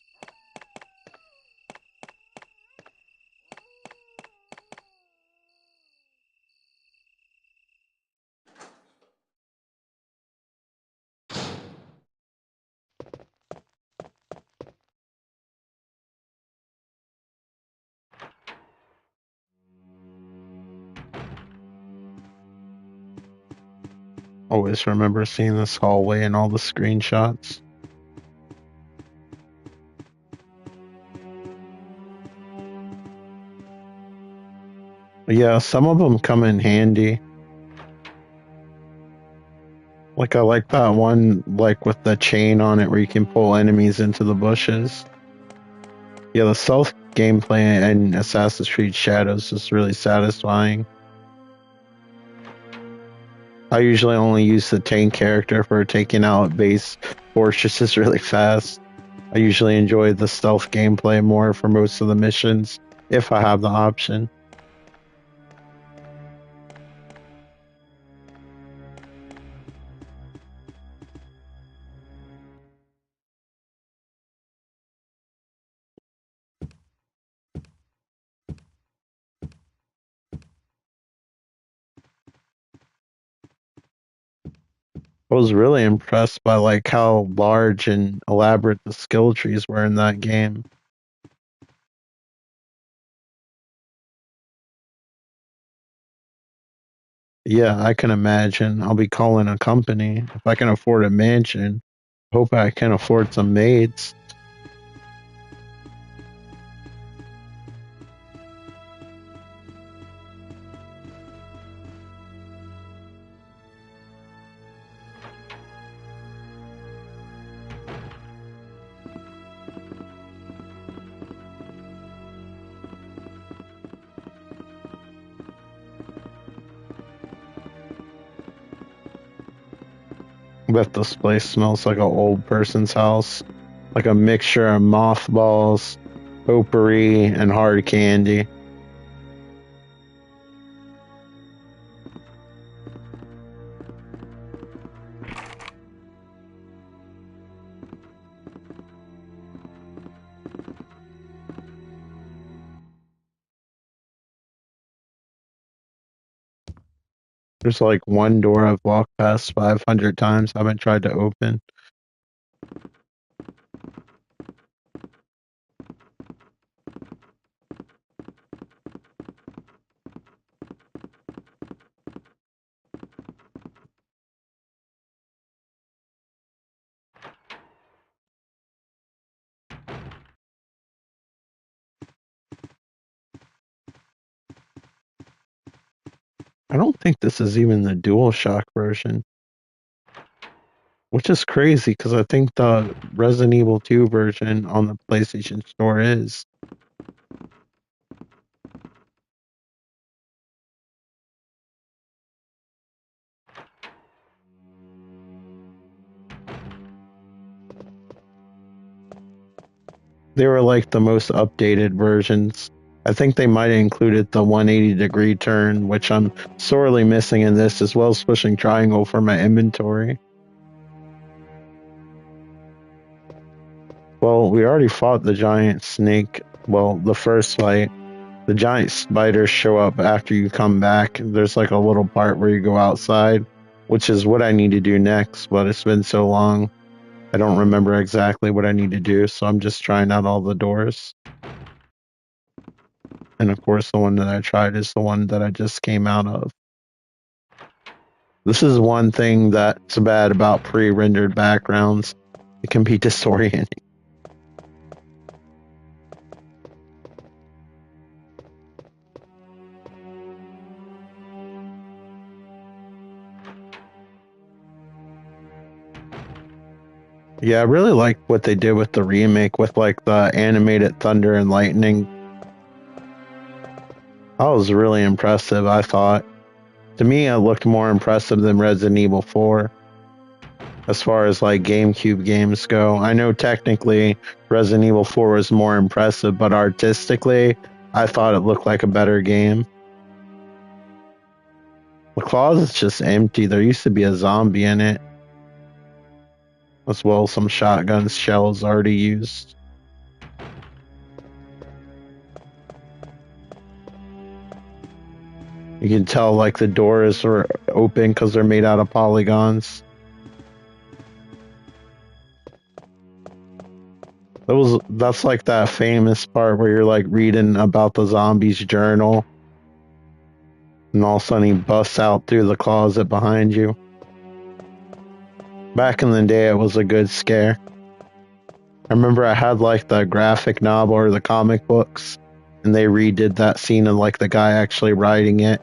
Always remember seeing this hallway and all the screenshots. Yeah, some of them come in handy. Like I like that one, like with the chain on it, where you can pull enemies into the bushes. Yeah, the stealth gameplay in Assassin's Creed Shadows is really satisfying. I usually only use the tank character for taking out base fortresses really fast. I usually enjoy the stealth gameplay more for most of the missions, if I have the option. I was really impressed by like how large and elaborate the skill trees were in that game. Yeah, I can imagine. I'll be calling a company. If I can afford a mansion, hope I can afford some maids. I bet this place smells like an old person's house. Like a mixture of mothballs, potpourri, and hard candy. There's like one door I've walked past 500 times, haven't tried to open. I don't think this is even the DualShock version, which is crazy because I think the Resident Evil 2 version on the PlayStation Store is. They were like the most updated versions. I think they might have included the 180-degree turn, which I'm sorely missing in this, as well as pushing triangle for my inventory. Well, we already fought the giant snake. Well, the first fight. The giant spiders show up after you come back. There's like a little part where you go outside, which is what I need to do next, but it's been so long. I don't remember exactly what I need to do, so I'm just trying out all the doors. And of course, the one that I tried is the one that I just came out of. This is one thing that's bad about pre-rendered backgrounds. It can be disorienting. Yeah, I really like what they did with the remake with like the animated thunder and lightning. That was really impressive, I thought. To me, it looked more impressive than Resident Evil 4. as far as like GameCube games go. I know technically Resident Evil 4 was more impressive, but artistically, I thought it looked like a better game. The closet's just empty. There used to be a zombie in it, as well as some shotgun shells already used. You can tell like the doors are open because they're made out of polygons. That's like that famous part where you're like reading about the zombie's journal, and all of a sudden he busts out through the closet behind you. Back in the day, it was a good scare. I remember I had like the graphic novel or the comic books, and they redid that scene of like the guy actually writing it.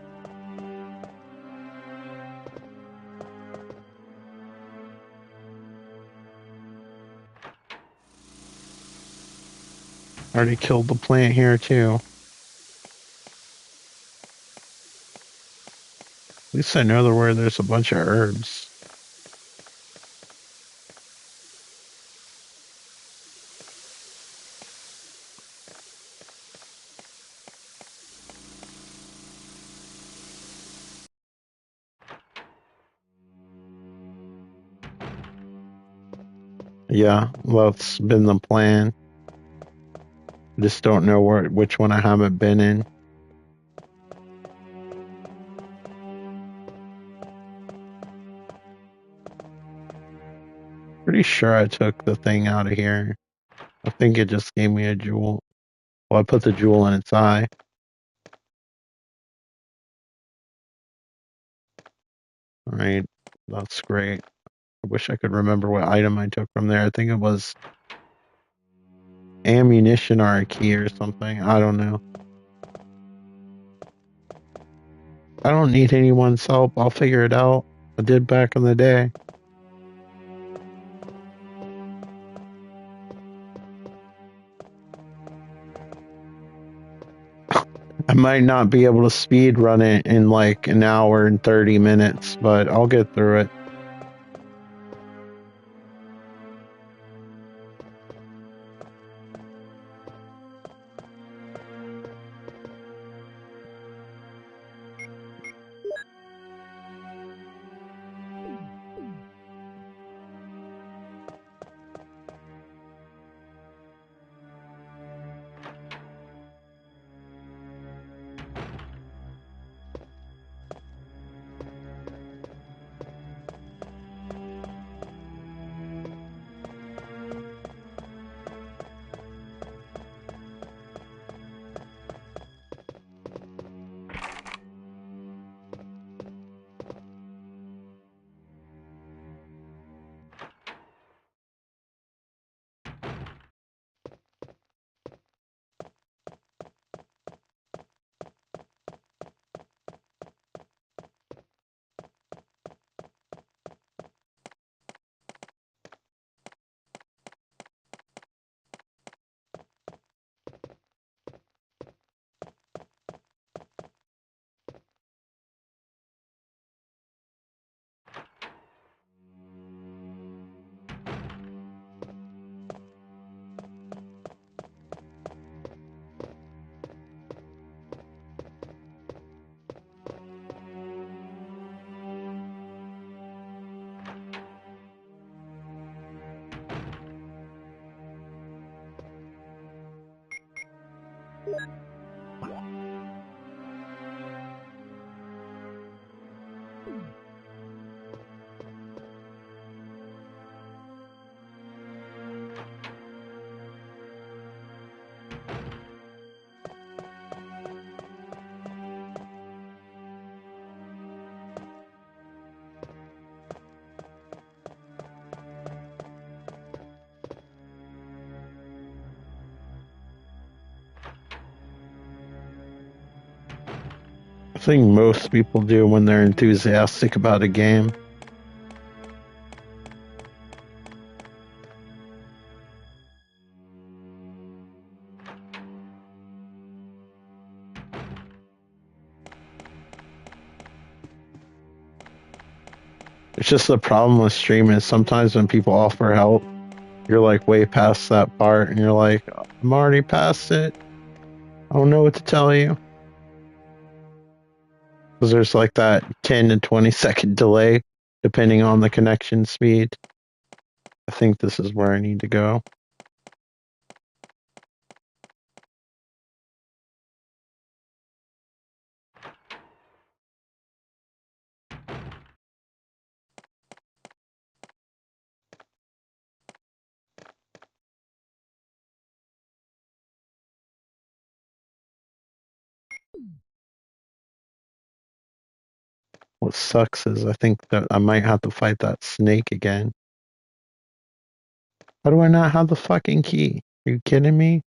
Already killed the plant here too. At least I know where there's a bunch of herbs. Yeah, well, that's been the plan. Just don't know which one I haven't been in. Pretty sure I took the thing out of here. I think it just gave me a jewel. Well, I put the jewel in its eye. Alright, that's great. I wish I could remember what item I took from there. I think it was ammunition or a key or something. I don't know. I don't need anyone's help. I'll figure it out. I did back in the day. I might not be able to speed run it in like an hour and 30 minutes, but I'll get through it. I think most people do when they're enthusiastic about a game. There It's just the problem with streaming is sometimes when people offer help, you're like way past that part and you're like, I'm already past it. I don't know what to tell you. Because there's like that 10 to 20-second delay depending on the connection speed. I think this is where I need to go. What sucks is I think that I might have to fight that snake again. How do I not have the fucking key? Are you kidding me?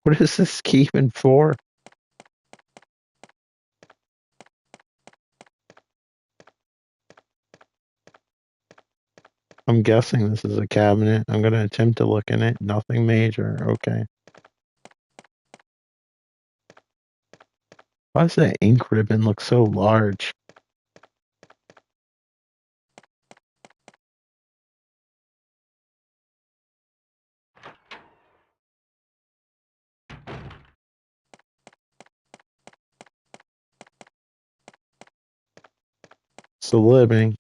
What is this key even for? I'm guessing this is a cabinet. I'm going to attempt to look in it. Nothing major. Okay. Why does that ink ribbon look so large? It's the living.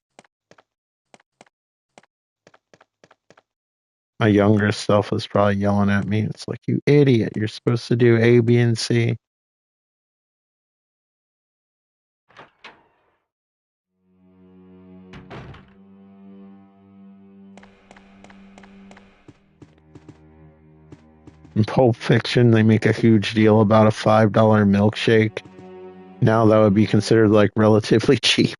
My younger self is probably yelling at me. It's like, you idiot. You're supposed to do A, B, and C. In Pulp Fiction, they make a huge deal about a $5 milkshake. Now that would be considered like relatively cheap.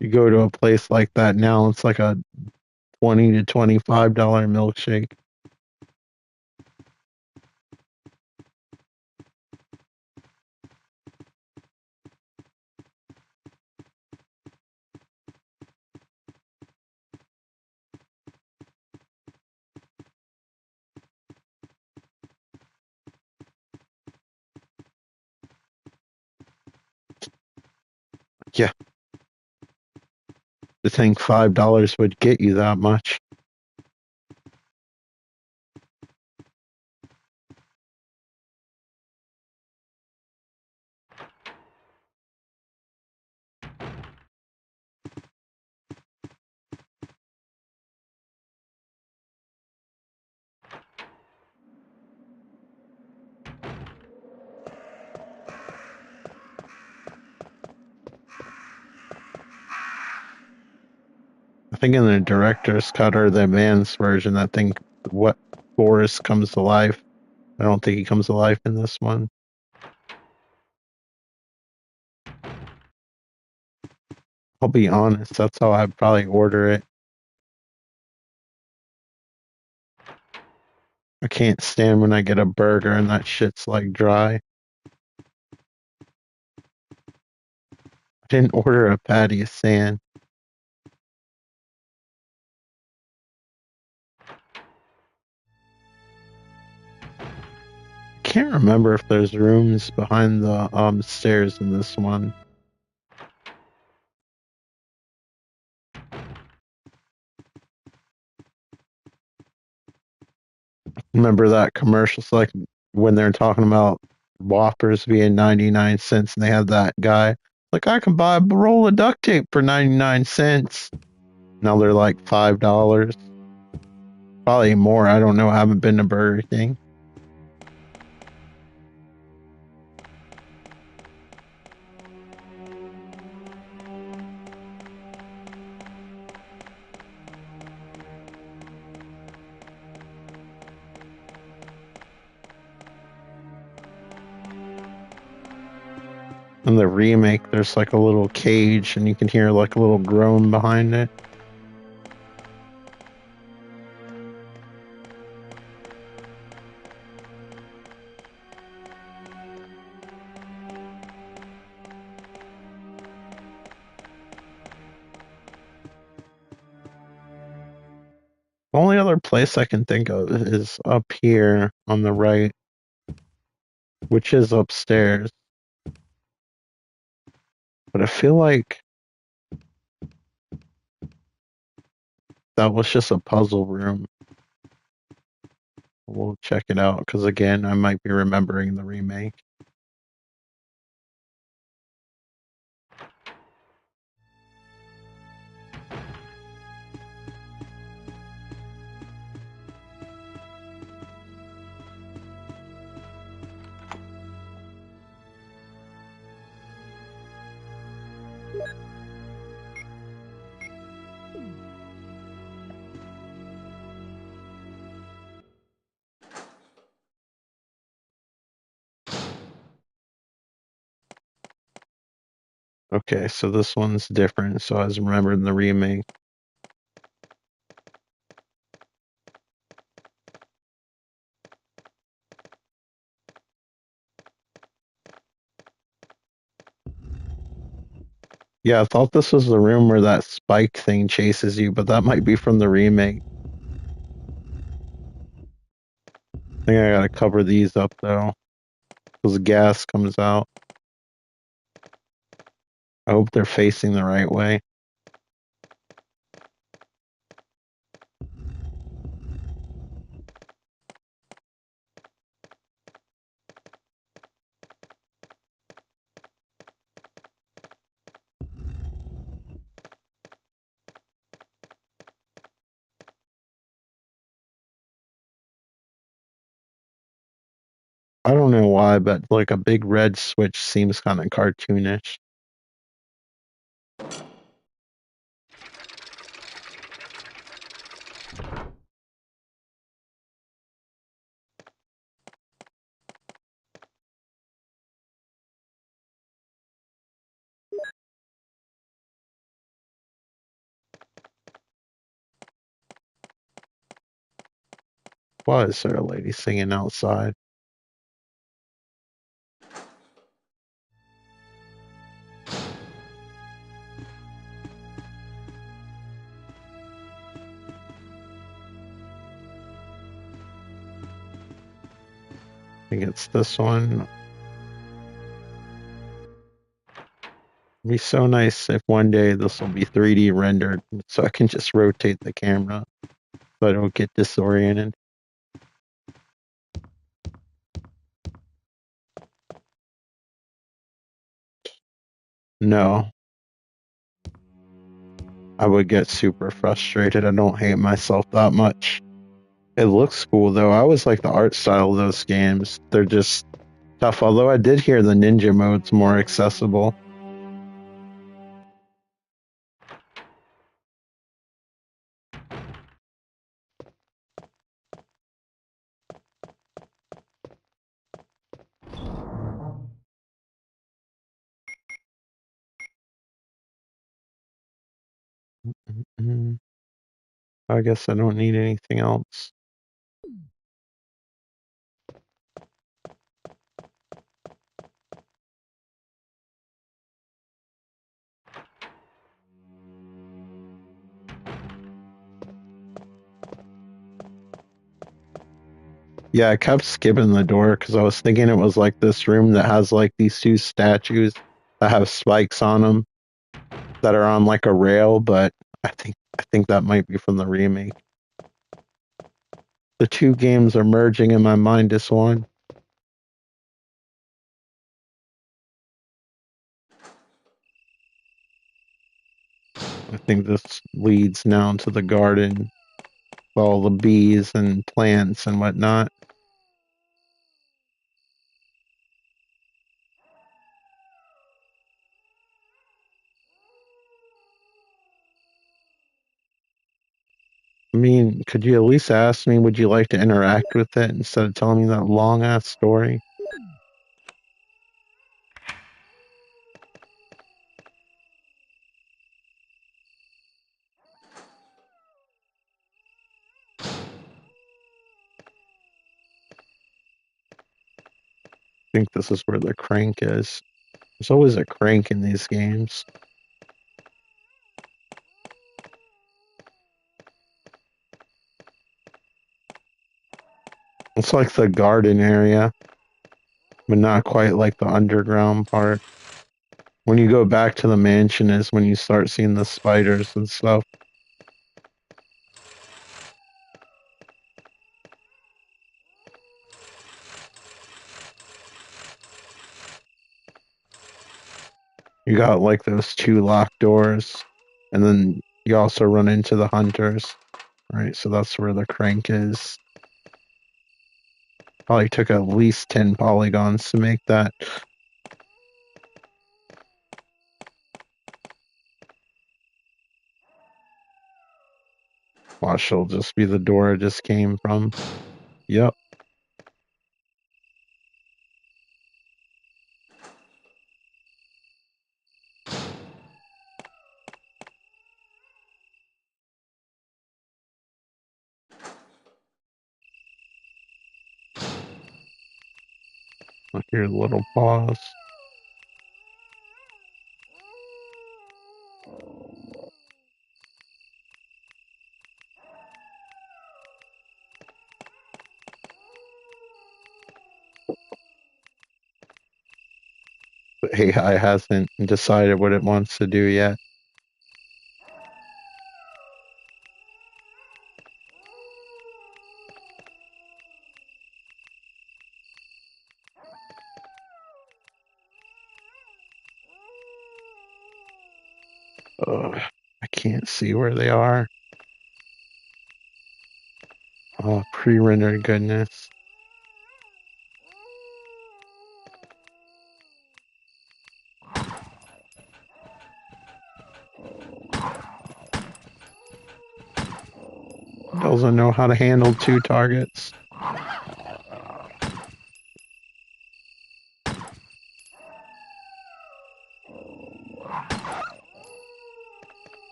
You go to a place like that now, it's like a $20 to $25 milkshake. Yeah, to think $5 would get you that much. I think in the director's cut or the advanced version, I think what Boris comes to life. I don't think he comes to life in this one. I'll be honest, that's how I'd probably order it. I can't stand when I get a burger and that shit's like dry. I didn't order a patty of sand. I can't remember if there's rooms behind the stairs in this one. Remember that commercial? It's like when they're talking about Whoppers being 99 cents and they have that guy like, I can buy a roll of duct tape for 99 cents. Now they're like $5. Probably more. I don't know. I haven't been to Burger King. In the remake, there's like a little cage and you can hear like a little groan behind it. only other place I can think of is up here on the right, which is upstairs. But I feel like that was just a puzzle room. We'll check it out because again, I might be remembering the remake. Okay, so this one's different. So I was remembering the remake. Yeah, I thought this was the room where that spike thing chases you, but that might be from the remake. I think I gotta cover these up though, because gas comes out. I hope they're facing the right way. I don't know why, but like a big red switch seems kind of cartoonish. Why is there a lady singing outside? I think it's this one. It'd be so nice if one day this will be 3D rendered so I can just rotate the camera so I don't get disoriented. No, I would get super frustrated. I don't hate myself that much. It looks cool though. I always like the art style of those games. They're just tough, although I did hear the ninja mode's more accessible. Mm, I guess I don't need anything else. Yeah, I kept skipping the door because I was thinking it was like this room that has like these two statues that have spikes on them that are on like a rail, but I think that might be from the remake. The two games are merging in my mind as one. I think this leads now to the garden, with all the bees and plants and whatnot. I mean, could you at least ask me, would you like to interact with it instead of telling me that long ass story? I think this is where the crank is. There's always a crank in these games. It's like the garden area, but not quite like the underground part. When you go back to the mansion is when you start seeing the spiders and stuff. You got like those two locked doors, and then you also run into the hunters, right? So that's where the crank is. Probably took at least 10 polygons to make that. Watch, she'll just be the door it just came from. Yep. Look your little paws. But AI hasn't decided what it wants to do yet. Ugh, I can't see where they are. Oh, pre-rendered goodness. Doesn't know how to handle two targets.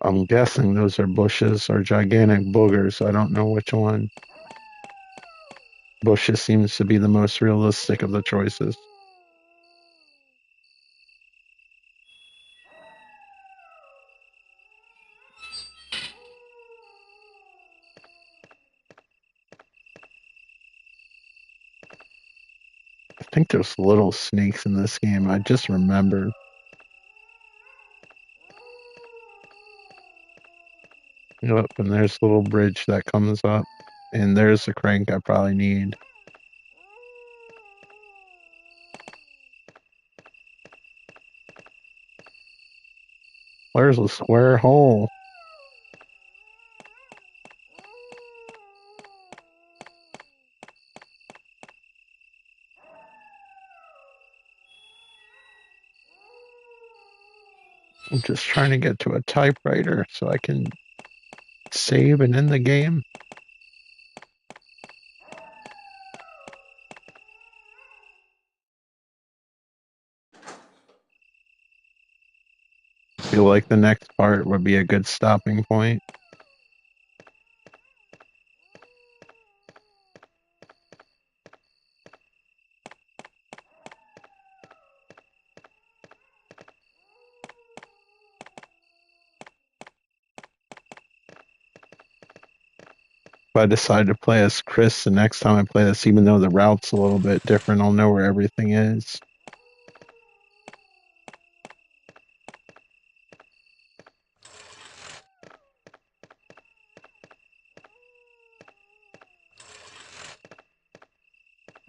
I'm guessing those are bushes or gigantic boogers. I don't know which one. Bushes seems to be the most realistic of the choices. I think there's little snakes in this game. I just remembered. Yep, and there's a little bridge that comes up. And there's the crank I probably need. Where's the square hole? I'm just trying to get to a typewriter so I can save and end the game. Feel like the next part would be a good stopping point. If I decide to play as Chris the next time I play this, even though the route's a little bit different, I'll know where everything is.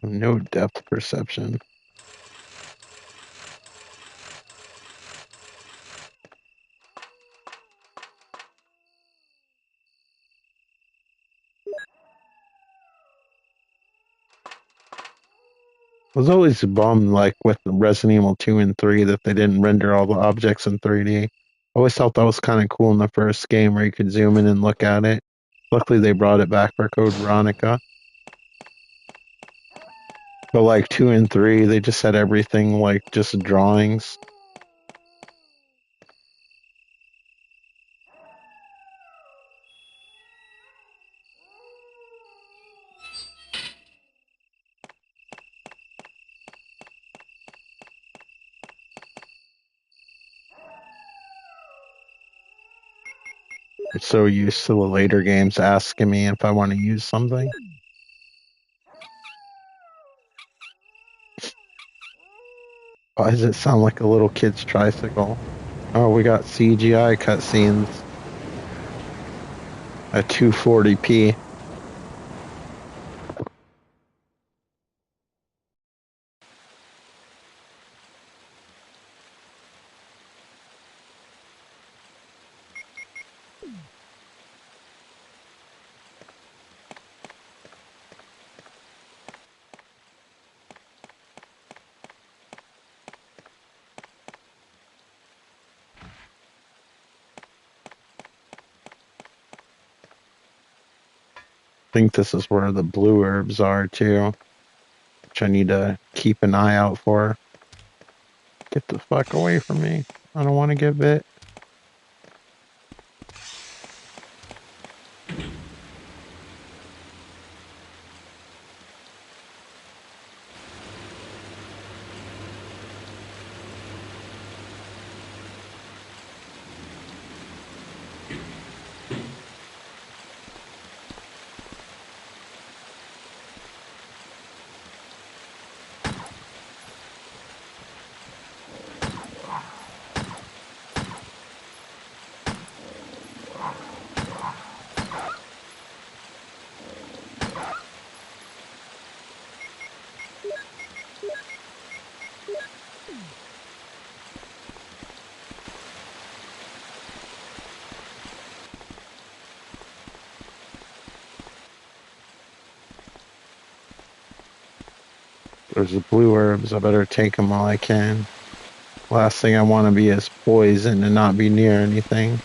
No depth perception. I was always bummed, like with Resident Evil 2 and 3, that they didn't render all the objects in 3D. I always thought that was kind of cool in the first game where you could zoom in and look at it. Luckily, they brought it back for Code Veronica. But like 2 and 3, they just had everything like just drawings. I'm so used to the later games asking me if I want to use something. Why does it sound like a little kid's tricycle? Oh, we got CGI cutscenes at 240p. I think this is where the blue herbs are too, which I need to keep an eye out for. Get the fuck away from me. I don't want to get bit. There's the blue herbs. I better take them while I can. Last thing I want to be is poisoned and not be near anything.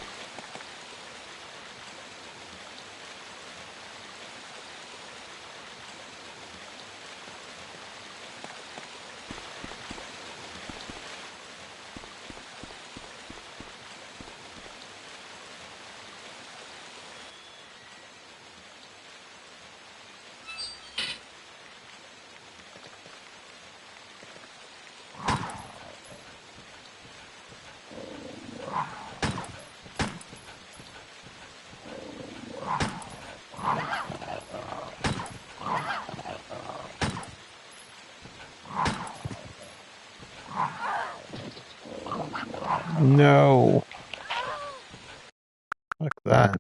No. Fuck that.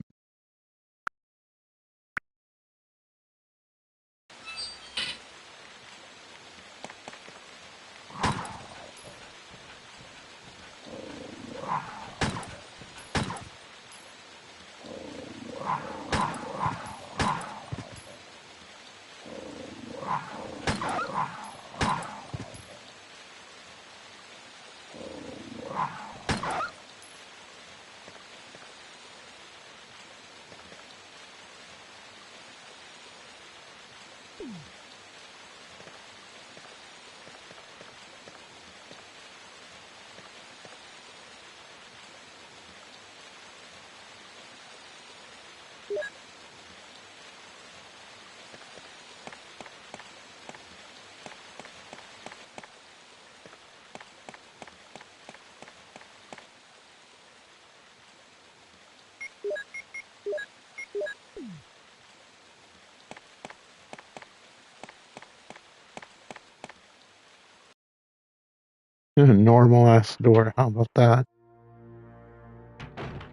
Normal ass door. How about that?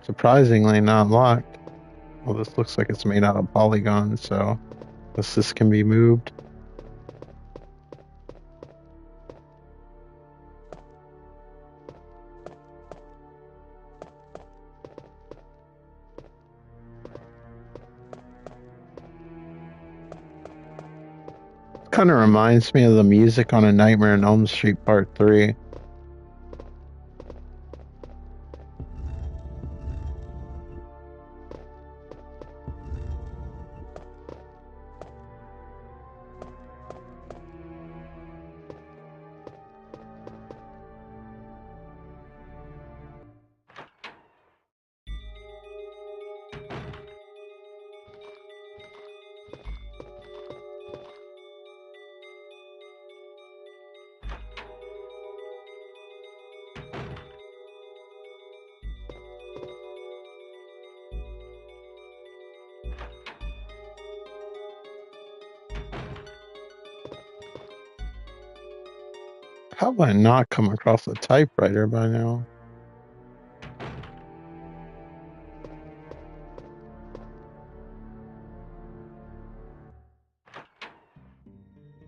Surprisingly not locked. Well, this looks like it's made out of polygon, so this can be moved. Kind of reminds me of the music on A Nightmare on Elm Street Part 3. How have I not come across a typewriter by now?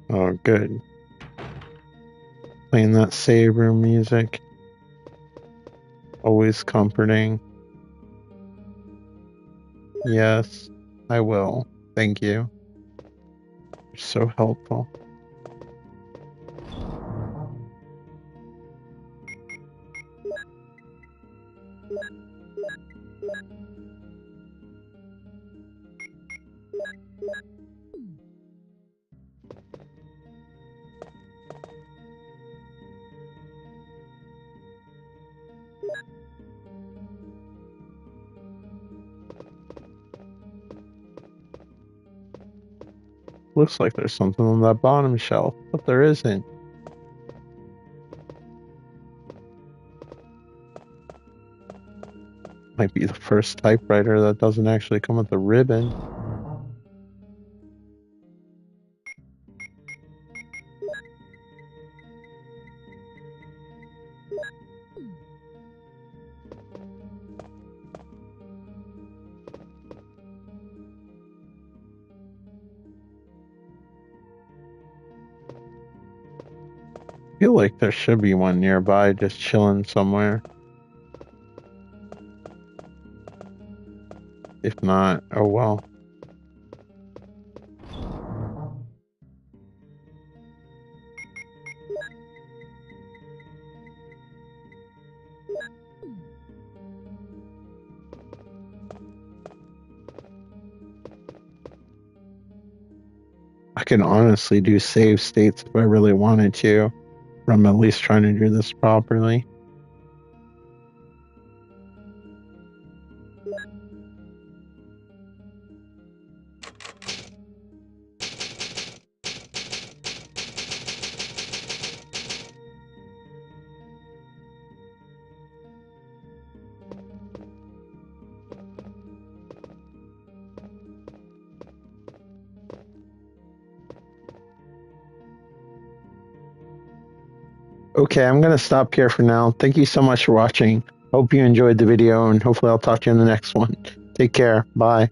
Oh, good. Playing that save room music. Always comforting. Yes, I will. Thank you. You're so helpful. Looks like there's something on that bottom shelf, but there isn't. Might be the first typewriter that doesn't actually come with a ribbon. I feel like there should be one nearby just chilling somewhere. If not, oh well. I can honestly do save states if I really wanted to. I'm at least trying to do this properly. Okay, I'm going to stop here for now. Thank you so much for watching. Hope you enjoyed the video, and hopefully I'll talk to you in the next one. Take care. Bye.